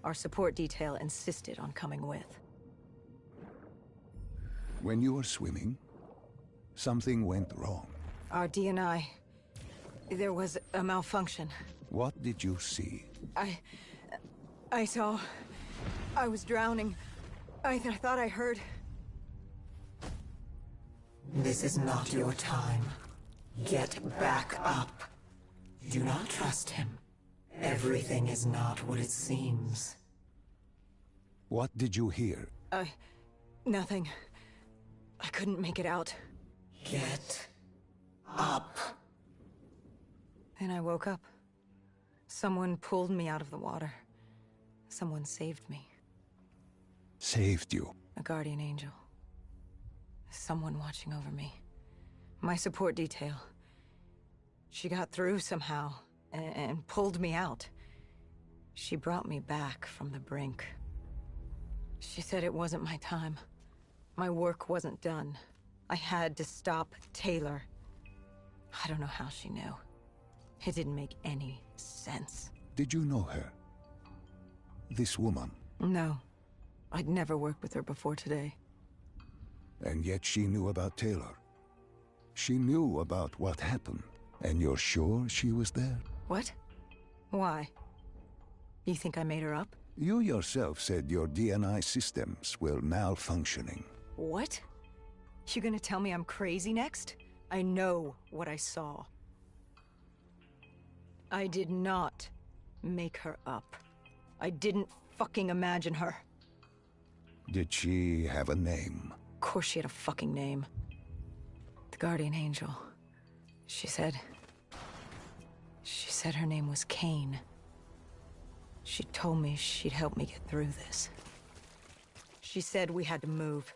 Our support detail insisted on coming with. When you were swimming, something went wrong. Our DNI... There was a malfunction. What did you see? I saw... I was drowning. I thought I heard... This is not your time. Get back up. Do not trust him. Everything is not what it seems. What did you hear? Nothing. I couldn't make it out. Get up. Then I woke up. Someone pulled me out of the water. Someone saved me. Saved you? A guardian angel. Someone watching over me. My support detail. She got through somehow, and pulled me out. She brought me back from the brink. She said it wasn't my time. My work wasn't done. I had to stop Taylor. I don't know how she knew. It didn't make any sense. Did you know her? This woman? No. I'd never worked with her before today. And yet she knew about Taylor. She knew about what happened. And you're sure she was there? What? Why? You think I made her up? You yourself said your DNI systems were malfunctioning. What? You gonna tell me I'm crazy next? I know what I saw. I did not make her up. I didn't fucking imagine her. Did she have a name? Of course she had a fucking name. The Guardian Angel. She said her name was Kane. She told me she'd help me get through this. She said we had to move.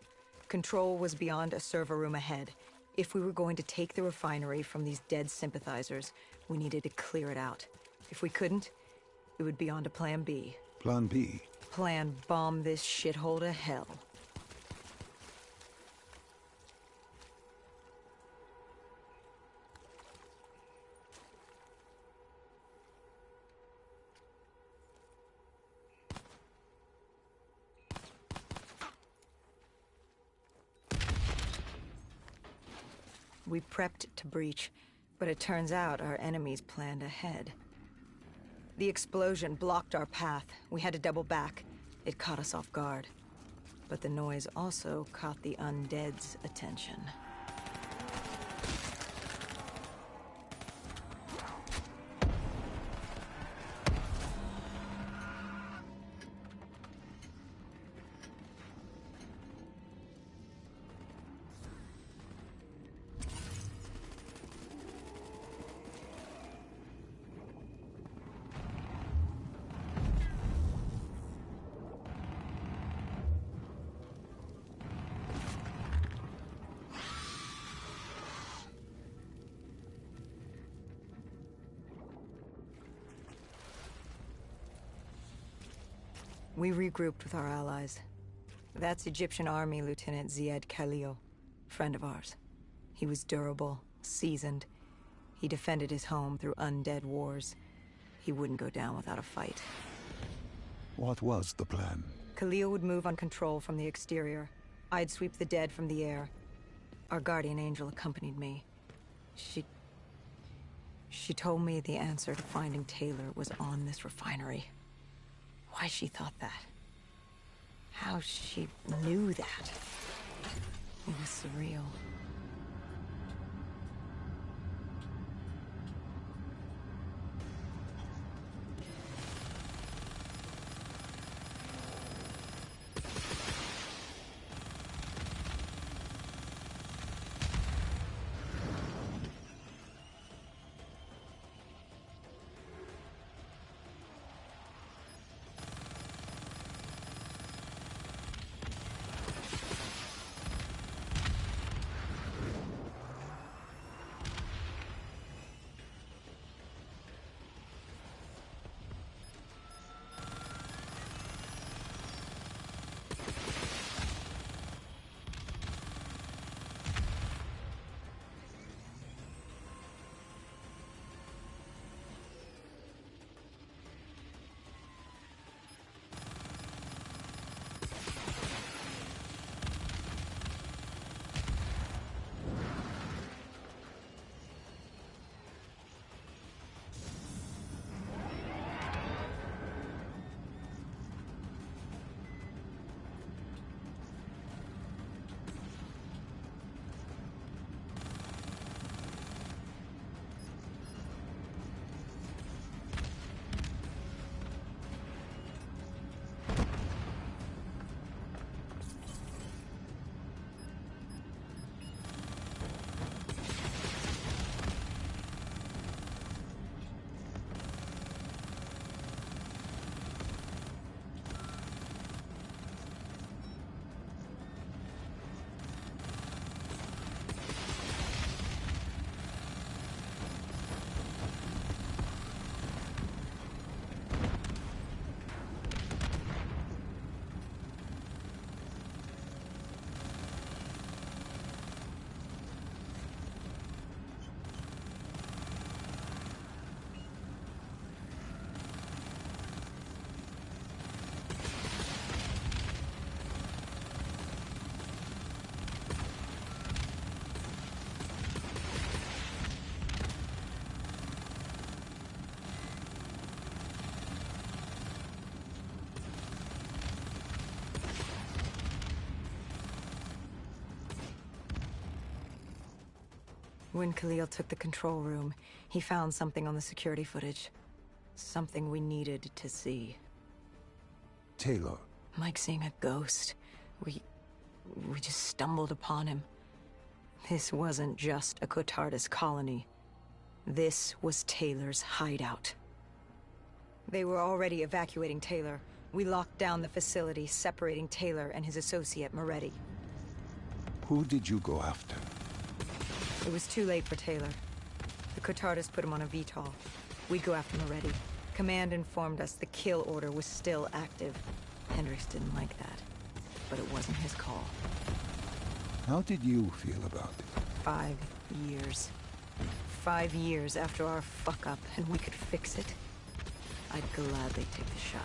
Control was beyond a server room ahead. If we were going to take the refinery from these dead sympathizers, we needed to clear it out. If we couldn't, it would be on to Plan B. Plan B? Plan bomb this shithole to hell. We prepped to breach, but it turns out our enemies planned ahead. The explosion blocked our path. We had to double back. It caught us off guard. But the noise also caught the undead's attention. We regrouped with our allies. That's Egyptian Army Lieutenant Ziad Khalil, friend of ours. He was durable, seasoned. He defended his home through undead wars. He wouldn't go down without a fight. What was the plan? Khalil would move on control from the exterior. I'd sweep the dead from the air. Our guardian angel accompanied me. She told me the answer to finding Taylor was on this refinery. Why she thought that. How she knew that. It was surreal. When Khalil took the control room, he found something on the security footage. Something we needed to see. Taylor. Like seeing a ghost. We just stumbled upon him. This wasn't just a Cotardus colony. This was Taylor's hideout. They were already evacuating Taylor. We locked down the facility, separating Taylor and his associate, Moretti. Who did you go after? It was too late for Taylor. The Cotardus put him on a VTOL. We'd go after Moretti. Command informed us the kill order was still active. Hendricks didn't like that, but it wasn't his call. How did you feel about it? 5 years. 5 years after our fuck-up, and we could fix it. I'd gladly take the shot.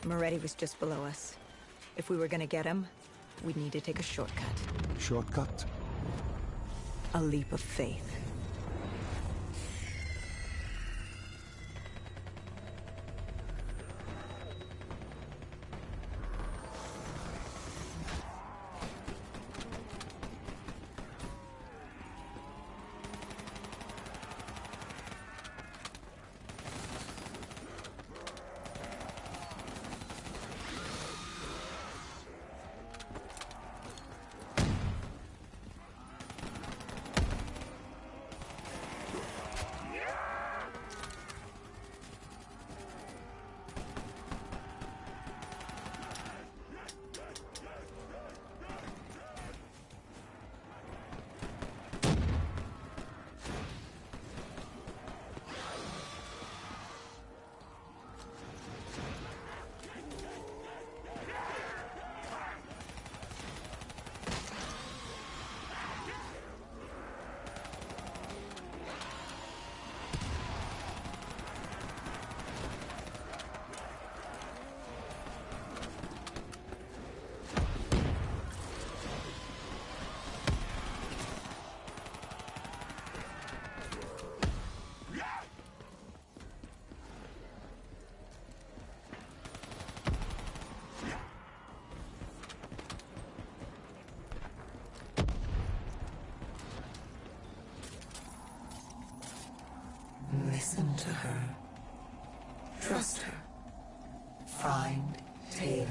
Moretti was just below us. If we were gonna get him, we'd need to take a shortcut. Shortcut? A leap of faith. Listen to her. Trust her. Find Taylor.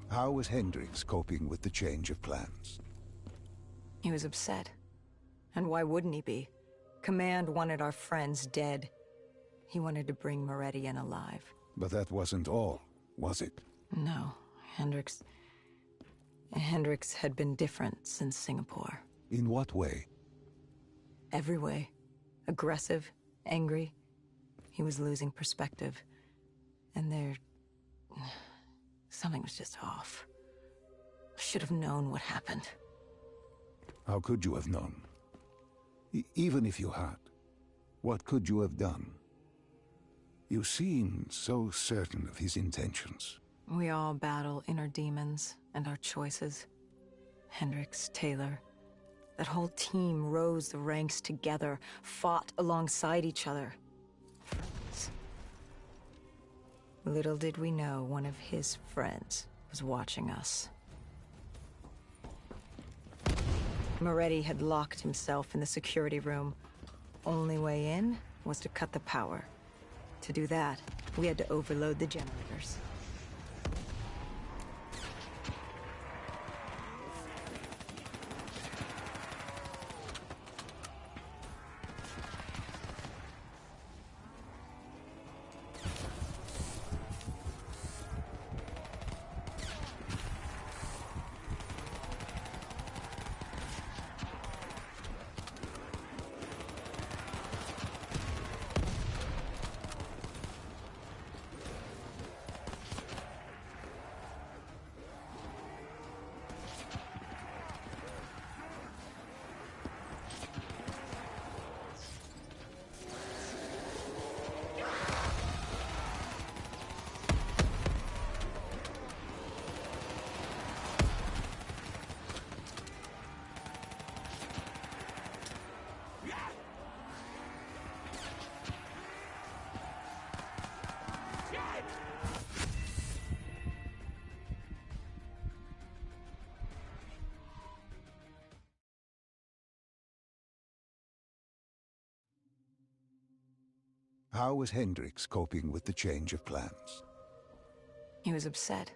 How was Hendricks coping with the change of plans? He was upset. And why wouldn't he be? Command wanted our friends dead. He wanted to bring Moretti in alive. But that wasn't all, was it? No, Hendricks had been different since Singapore. In what way? Every way. Aggressive, angry. He was losing perspective. And something was just off. I should have known what happened. How could you have known? Even if you had, what could you have done? You seem so certain of his intentions. We all battle inner demons and our choices. Hendricks, Taylor, That whole team rose the ranks together, fought alongside each other. Friends. Little did we know one of his friends was watching us. Moretti had locked himself in the security room. Only way in was to cut the power. To do that, we had to overload the generators. How was Hendricks coping with the change of plans? He was upset.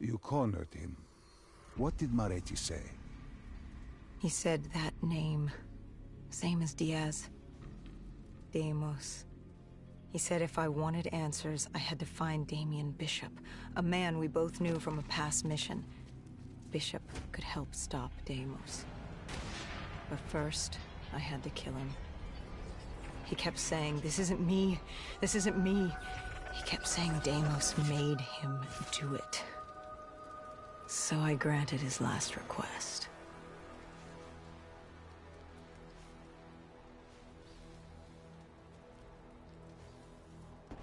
You cornered him. What did Moretti say? He said that name. Same as Diaz. Deimos. He said if I wanted answers, I had to find Damien Bishop, a man we both knew from a past mission. Bishop could help stop Deimos. But first, I had to kill him. He kept saying, "This isn't me. This isn't me." He kept saying Deimos made him do it. So I granted his last request.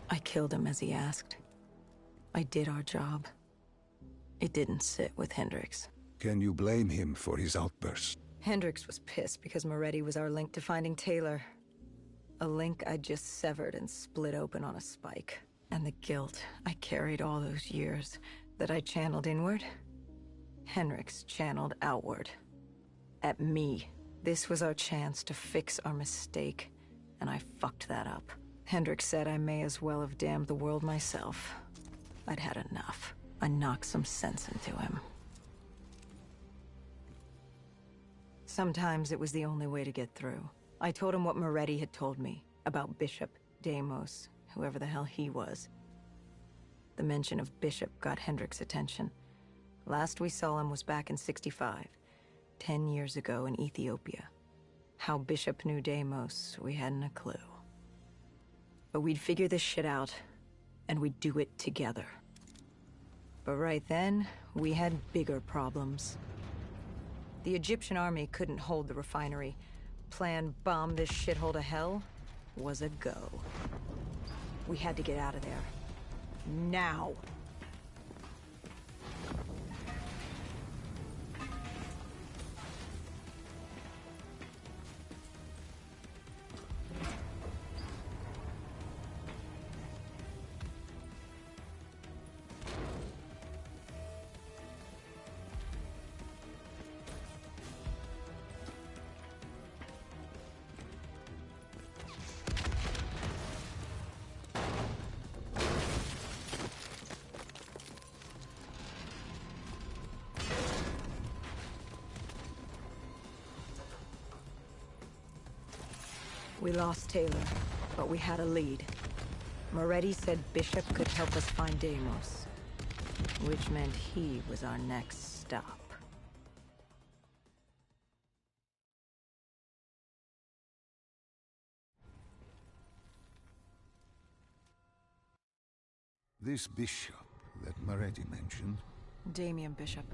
I killed him as he asked. I did our job. It didn't sit with Hendricks. Can you blame him for his outburst? Hendricks was pissed because Moretti was our link to finding Taylor. A link I just severed and split open on a spike. And the guilt I carried all those years that I channeled inward, Hendricks channeled outward. At me. This was our chance to fix our mistake, and I fucked that up. Hendricks said I may as well have damned the world myself. I'd had enough. I knocked some sense into him. Sometimes it was the only way to get through. I told him what Moretti had told me about Bishop, Deimos, whoever the hell he was. The mention of Bishop got Hendricks' attention. Last we saw him was back in '65, 10 years ago in Ethiopia. How Bishop knew Deimos, we hadn't a clue. But we'd figure this shit out, and we'd do it together. But right then, we had bigger problems. The Egyptian army couldn't hold the refinery. Plan bomb this shithole to hell was a go. We had to get out of there. Now! We lost Taylor, but we had a lead. Moretti said Bishop could help us find Deimos, which meant he was our next stop. This Bishop that Moretti mentioned. Damien Bishop,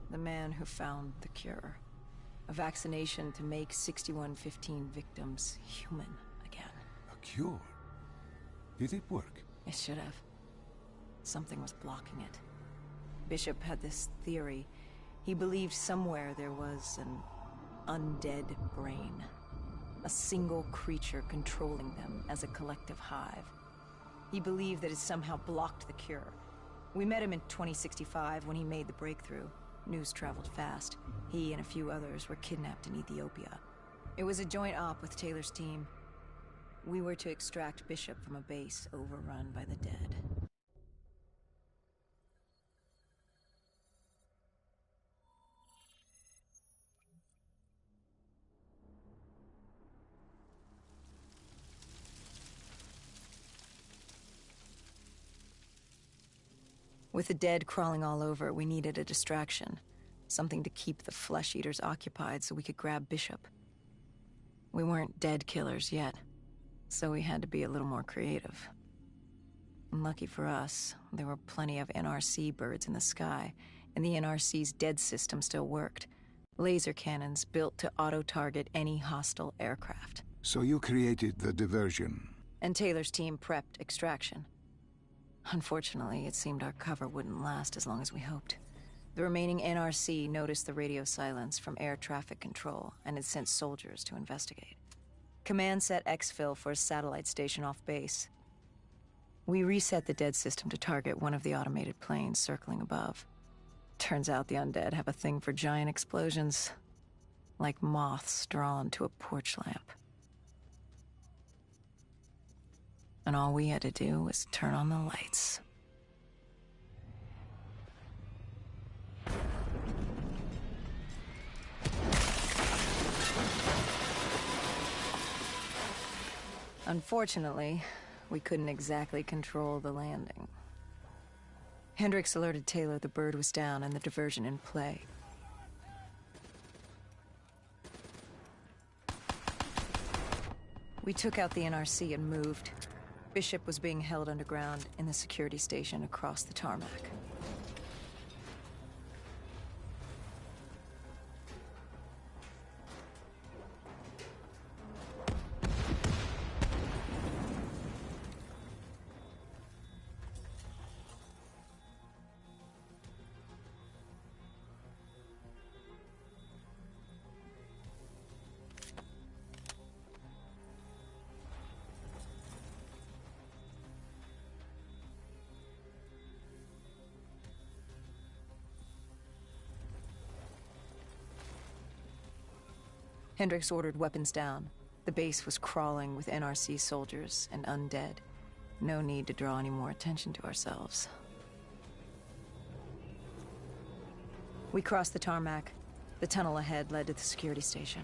the man who found the cure. A vaccination to make 6115 victims human again. A cure? Did it work? It should have. Something was blocking it. Bishop had this theory. He believed somewhere there was an undead brain. A single creature controlling them as a collective hive. He believed that it somehow blocked the cure. We met him in 2065 when he made the breakthrough. News traveled fast. He and a few others were kidnapped in Ethiopia. It was a joint op with Taylor's team. We were to extract Bishop from a base overrun by the dead. With the dead crawling all over, we needed a distraction. Something to keep the flesh eaters occupied so we could grab Bishop. We weren't dead killers yet, so we had to be a little more creative. And lucky for us, there were plenty of NRC birds in the sky, and the NRC's dead system still worked. Laser cannons built to auto-target any hostile aircraft. So you created the diversion. And Taylor's team prepped extraction. Unfortunately, it seemed our cover wouldn't last as long as we hoped. The remaining NRC noticed the radio silence from air traffic control and had sent soldiers to investigate. Command set exfil for a satellite station off base. We reset the dead system to target one of the automated planes circling above. Turns out the undead have a thing for giant explosions, like moths drawn to a porch lamp. And all we had to do was turn on the lights. Unfortunately, we couldn't exactly control the landing. Hendricks alerted Taylor the bird was down and the diversion in play. We took out the NRC and moved. Bishop was being held underground in the security station across the tarmac. Hendricks ordered weapons down. The base was crawling with NRC soldiers and undead. No need to draw any more attention to ourselves. We crossed the tarmac. The tunnel ahead led to the security station.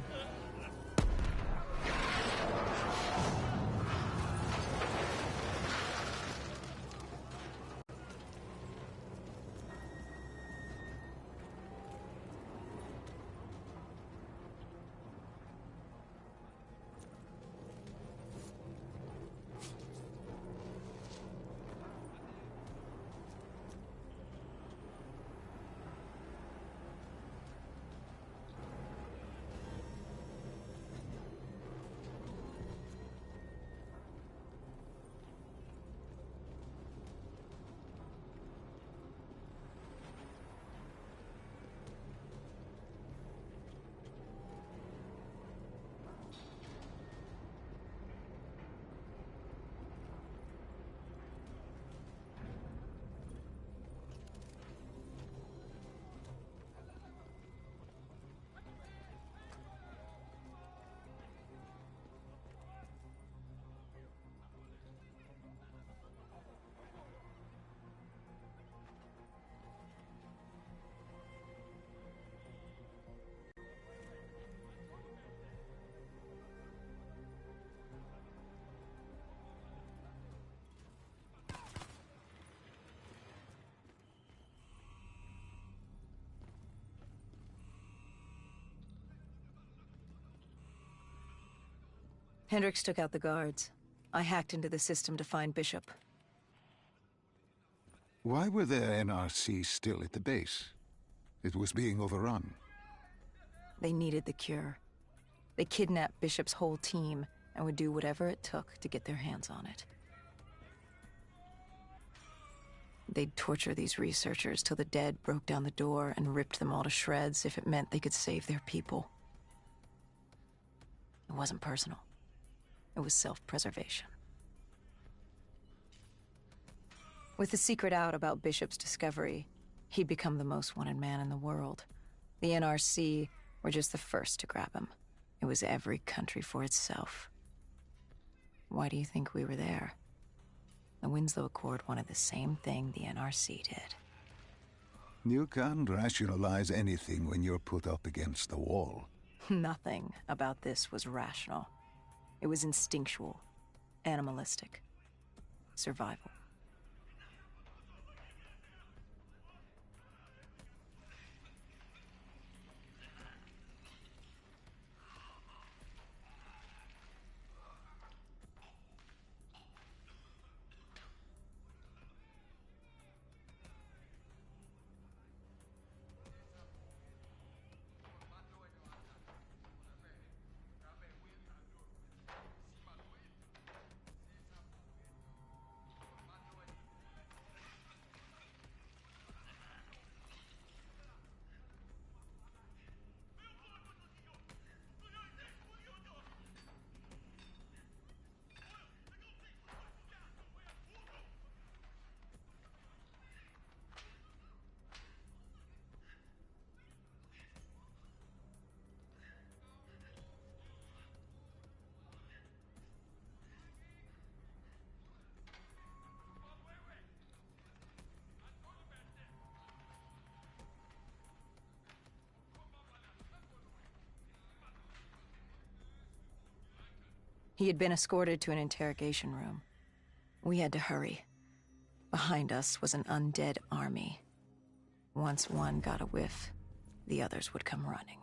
Hendricks took out the guards. I hacked into the system to find Bishop. Why were the NRC still at the base? It was being overrun. They needed the cure. They kidnapped Bishop's whole team and would do whatever it took to get their hands on it. They'd torture these researchers till the dead broke down the door and ripped them all to shreds if it meant they could save their people. It wasn't personal. It was self-preservation. With the secret out about Bishop's discovery, he'd become the most wanted man in the world. The NRC were just the first to grab him. It was every country for itself. Why do you think we were there? The Winslow Accord wanted the same thing the NRC did. You can't rationalize anything when you're put up against the wall. Nothing about this was rational. It was instinctual, animalistic, survival. He had been escorted to an interrogation room. We had to hurry. Behind us was an undead army. Once one got a whiff, the others would come running.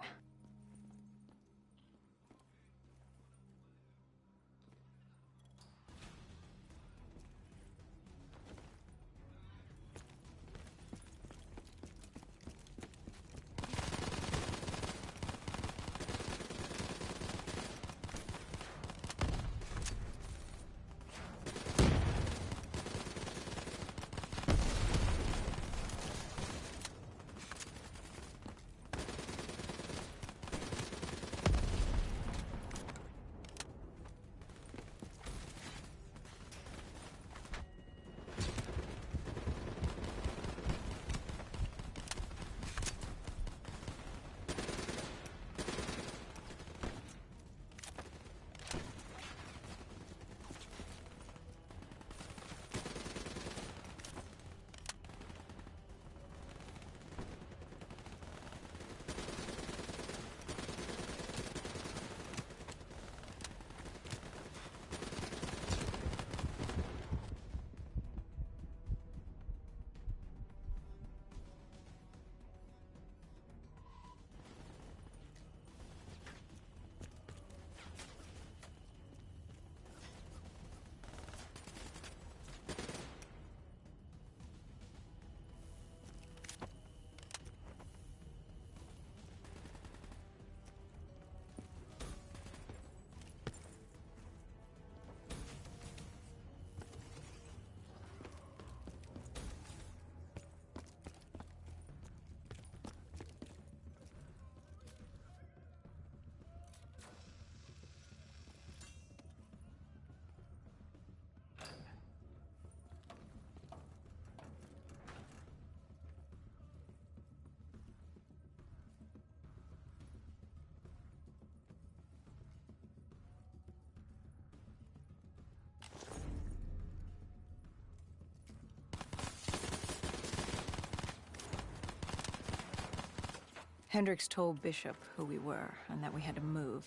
Hendricks told Bishop who we were and that we had to move,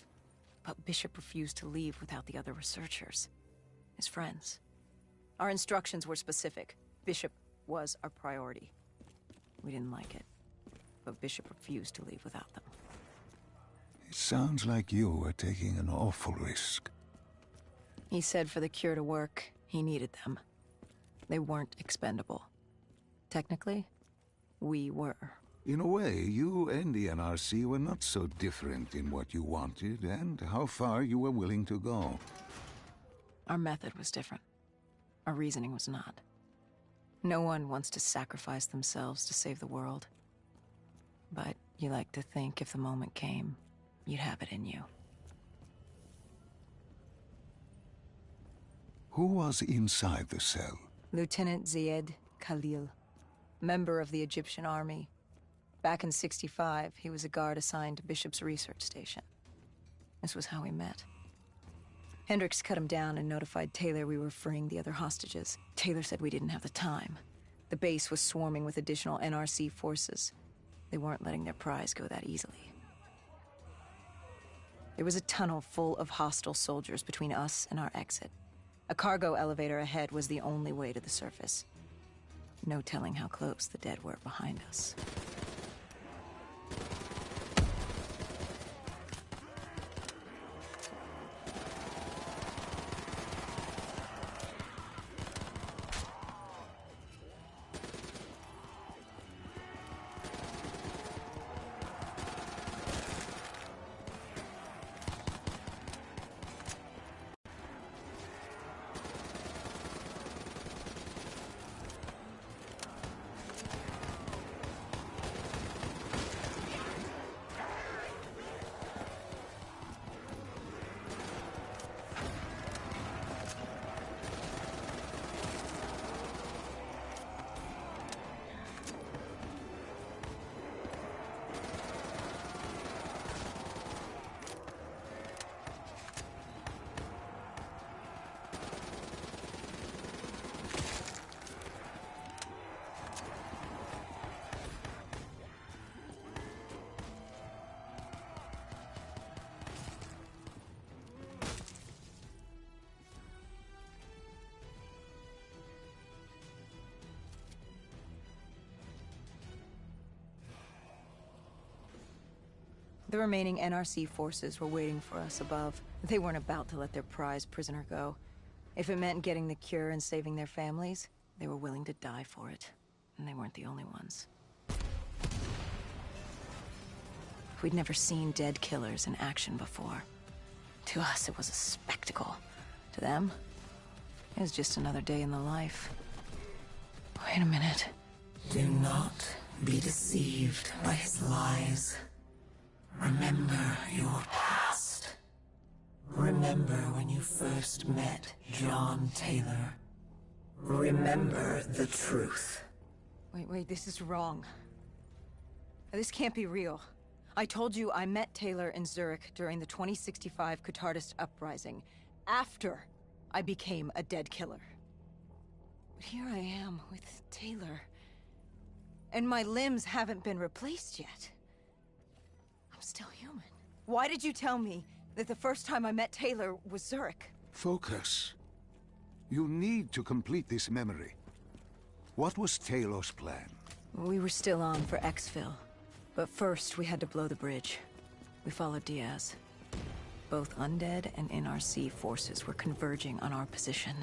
but Bishop refused to leave without the other researchers, his friends. Our instructions were specific. Bishop was our priority. We didn't like it, but Bishop refused to leave without them. It sounds like you were taking an awful risk. He said for the cure to work, he needed them. They weren't expendable. Technically, we were. In a way, you and the NRC were not so different in what you wanted and how far you were willing to go. Our method was different. Our reasoning was not. No one wants to sacrifice themselves to save the world. But you like to think if the moment came, you'd have it in you. Who was inside the cell? Lieutenant Ziyed Khalil, member of the Egyptian army. Back in '65, he was a guard assigned to Bishop's research station. This was how we met. Hendricks cut him down and notified Taylor we were freeing the other hostages. Taylor said we didn't have the time. The base was swarming with additional NRC forces. They weren't letting their prize go that easily. There was a tunnel full of hostile soldiers between us and our exit. A cargo elevator ahead was the only way to the surface. No telling how close the dead were behind us. The remaining NRC forces were waiting for us above. They weren't about to let their prize prisoner go. If it meant getting the cure and saving their families, they were willing to die for it. And they weren't the only ones. We'd never seen dead killers in action before. To us, it was a spectacle. To them, it was just another day in the life. Wait a minute. Do not be deceived by his lies. Remember your past. Remember when you first met John Taylor. Remember the truth. Wait, this is wrong. This can't be real. I told you I met Taylor in Zurich during the 2065 Catardist Uprising, after I became a dead killer. But here I am with Taylor, and my limbs haven't been replaced yet. I'm still human. Why did you tell me that the first time I met Taylor was Zurich? Focus. You need to complete this memory. What was Taylor's plan? We were still on for exfil, but first we had to blow the bridge. We followed Diaz. Both undead and NRC forces were converging on our position.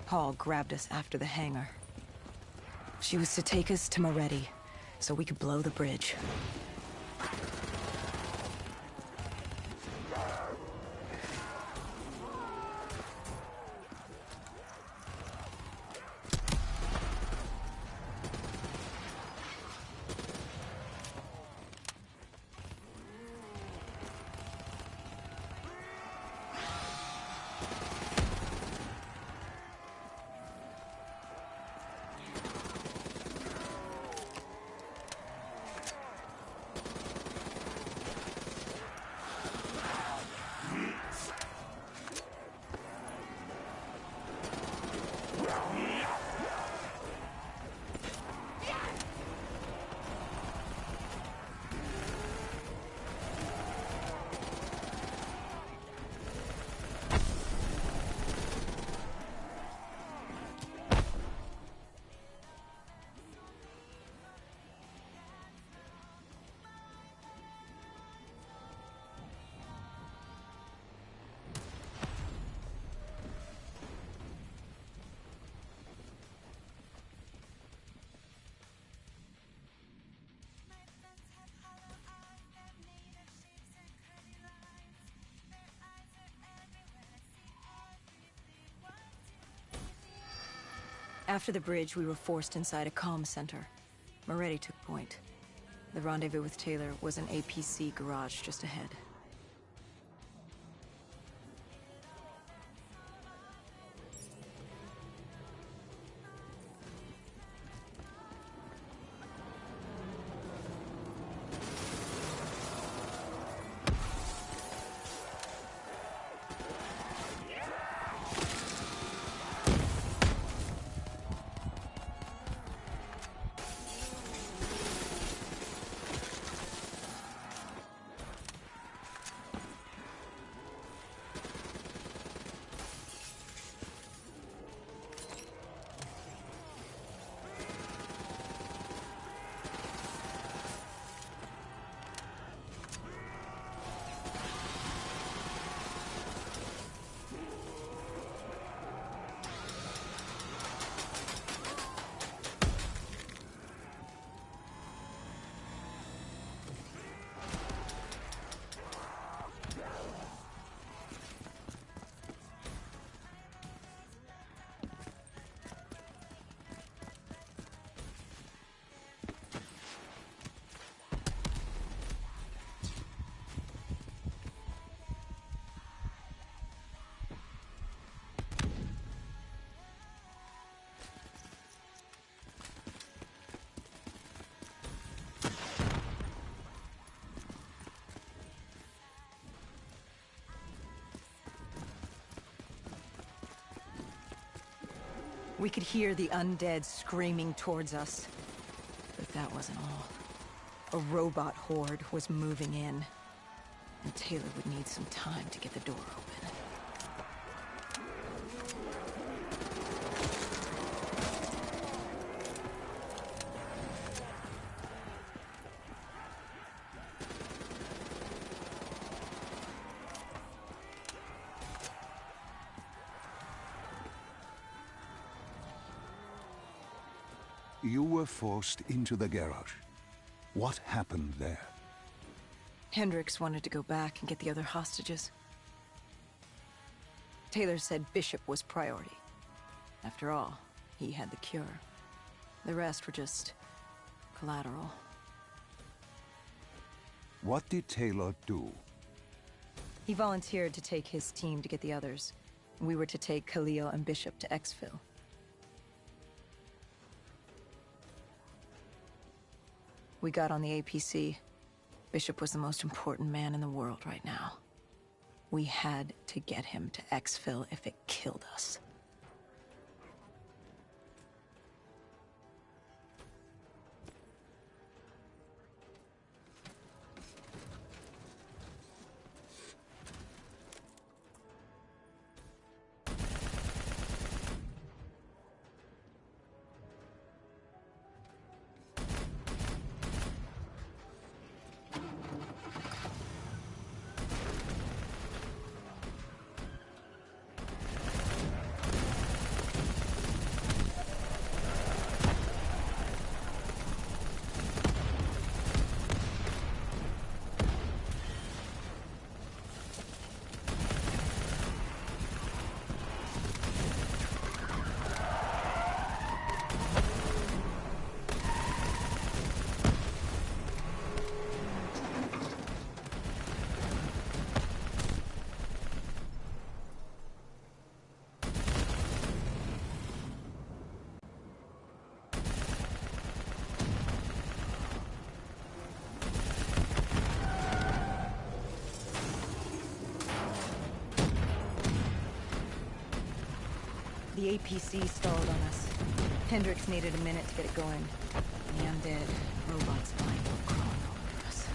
Paul grabbed us after the hangar. She was to take us to Moretti, so we could blow the bridge. After the bridge, we were forced inside a comm center. Moretti took point. The rendezvous with Taylor was an APC garage just ahead. We could hear the undead screaming towards us. But that wasn't all. A robot horde was moving in. And Taylor would need some time to get the door open. You were forced into the garage. What happened there? Hendricks wanted to go back and get the other hostages. Taylor said Bishop was priority. After all, he had the cure. The rest were just collateral. What did Taylor do? He volunteered to take his team to get the others. We were to take Khalil and Bishop to Exfil. We got on the APC. Bishop was the most important man in the world right now. We had to get him to Exfil if it killed us. The APC stalled on us. Hendricks needed a minute to get it going. The undead robots flying were crawling over us.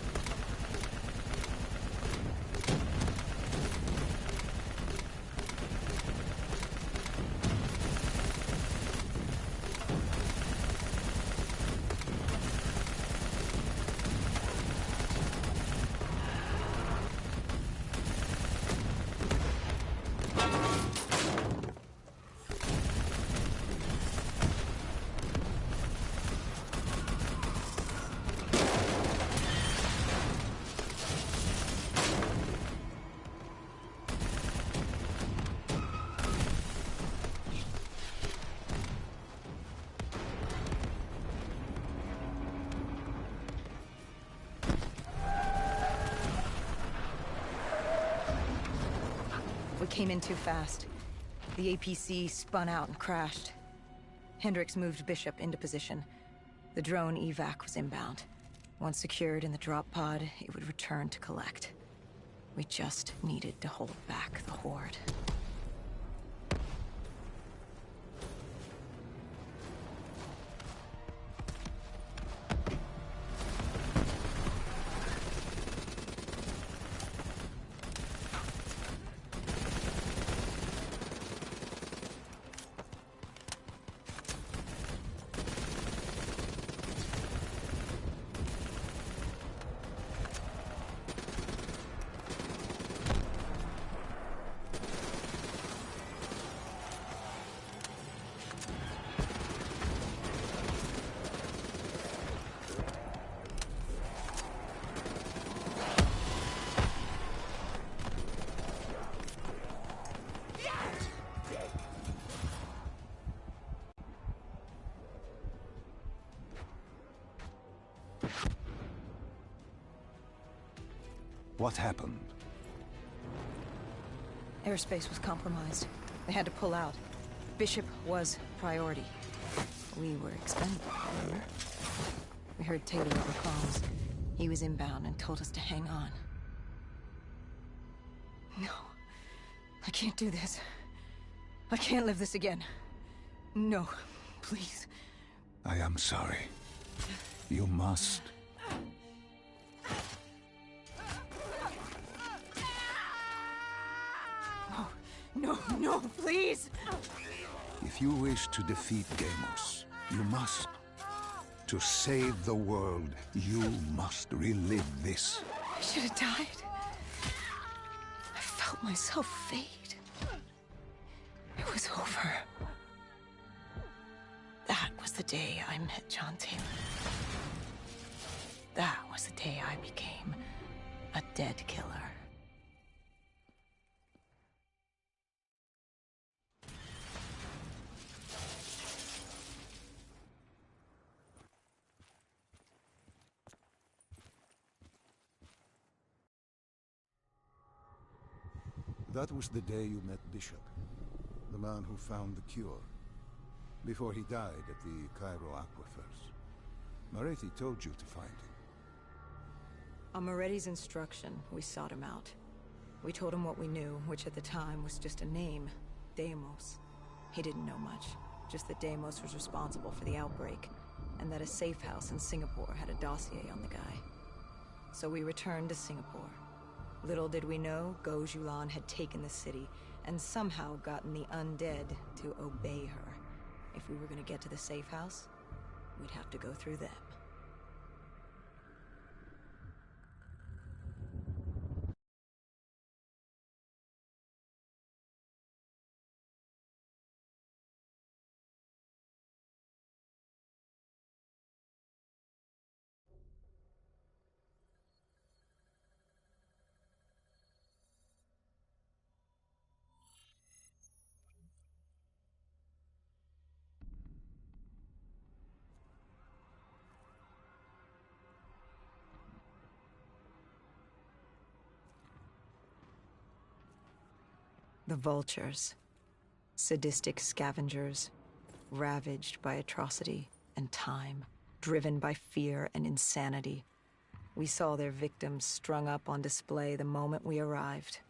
We came in too fast. The APC spun out and crashed. Hendricks moved Bishop into position. The drone evac was inbound. Once secured in the drop pod, it would return to collect. We just needed to hold back the Horde. What happened? Airspace was compromised. They had to pull out. Bishop was priority. We were expendable, remember? We heard Taylor over comms. He was inbound and told us to hang on. No. I can't do this. I can't live this again. No. Please. I am sorry. You must. No, no, please! If you wish to defeat Deimos, you must. To save the world, you must relive this. I should have died. I felt myself fade. It was over. That was the day I met John Taylor. That was the day I became a dead killer. That was the day you met Bishop, the man who found the cure, before he died at the Cairo aquifers. Moretti told you to find him. On Moretti's instruction, we sought him out. We told him what we knew, which at the time was just a name, Deimos. He didn't know much, just that Deimos was responsible for the outbreak, and that a safe house in Singapore had a dossier on the guy. So we returned to Singapore. Little did we know, Gojulan had taken the city, and somehow gotten the undead to obey her. If we were gonna get to the safe house, we'd have to go through them. The Vultures. Sadistic scavengers, ravaged by atrocity and time, driven by fear and insanity. We saw their victims strung up on display the moment we arrived.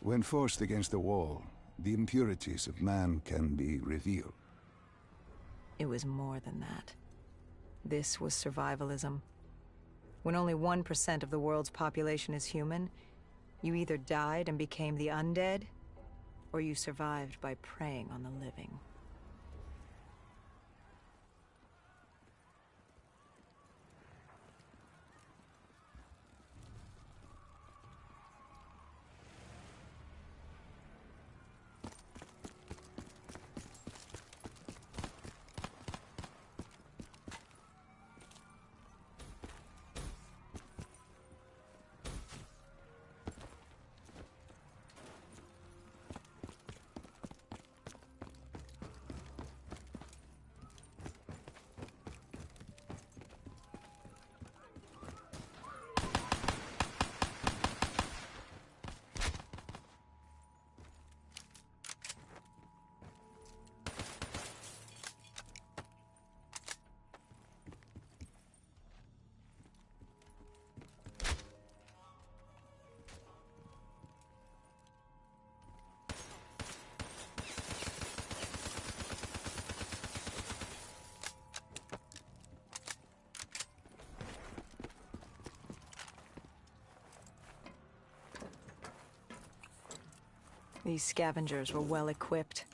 When forced against the wall, the impurities of man can be revealed. It was more than that. This was survivalism. When only 1% of the world's population is human, you either died and became the undead, or you survived by preying on the living. These scavengers were well equipped.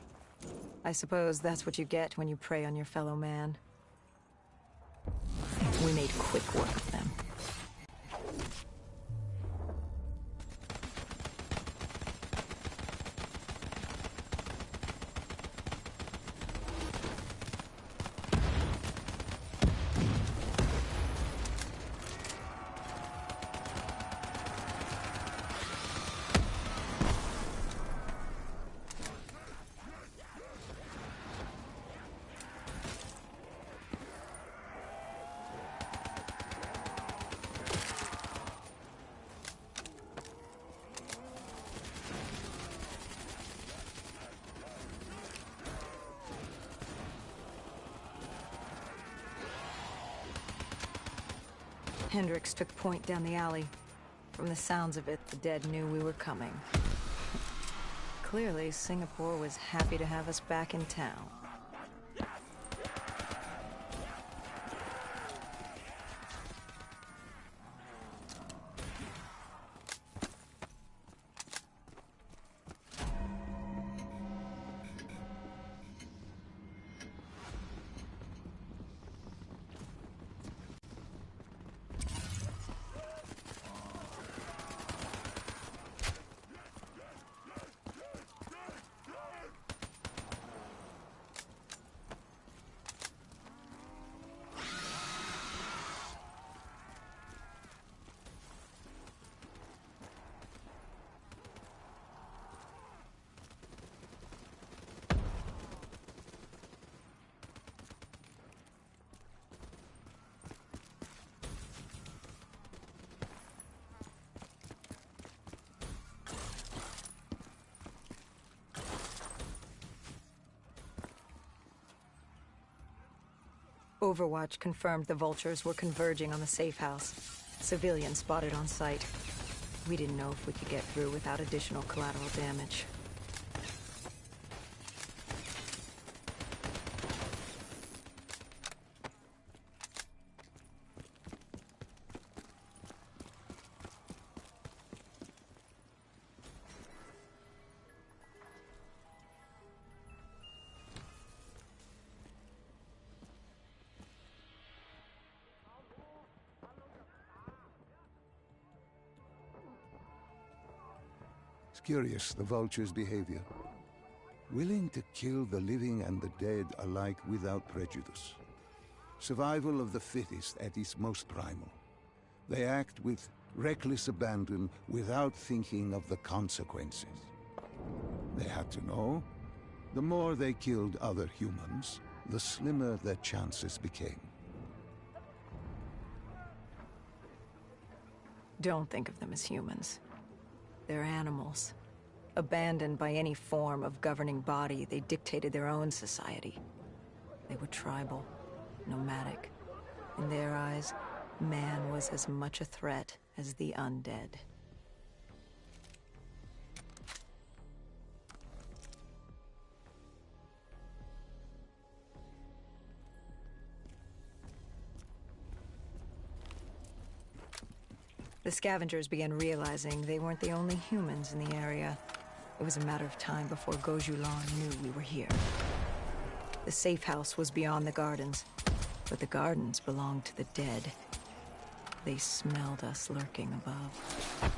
I suppose that's what you get when you prey on your fellow man. We made quick work of them. Hendricks took point down the alley. From the sounds of it, the dead knew we were coming. Clearly, Singapore was happy to have us back in town. Overwatch confirmed the vultures were converging on the safe house. Civilians spotted on site. We didn't know if we could get through without additional collateral damage. It's curious, the vulture's behavior. Willing to kill the living and the dead alike without prejudice. Survival of the fittest at its most primal. They act with reckless abandon without thinking of the consequences. They had to know, the more they killed other humans, the slimmer their chances became. Don't think of them as humans. They're animals. Abandoned by any form of governing body, they dictated their own society. They were tribal, nomadic. In their eyes, man was as much a threat as the undead. The scavengers began realizing they weren't the only humans in the area. It was a matter of time before Gojulan knew we were here. The safe house was beyond the gardens, but the gardens belonged to the dead. They smelled us lurking above.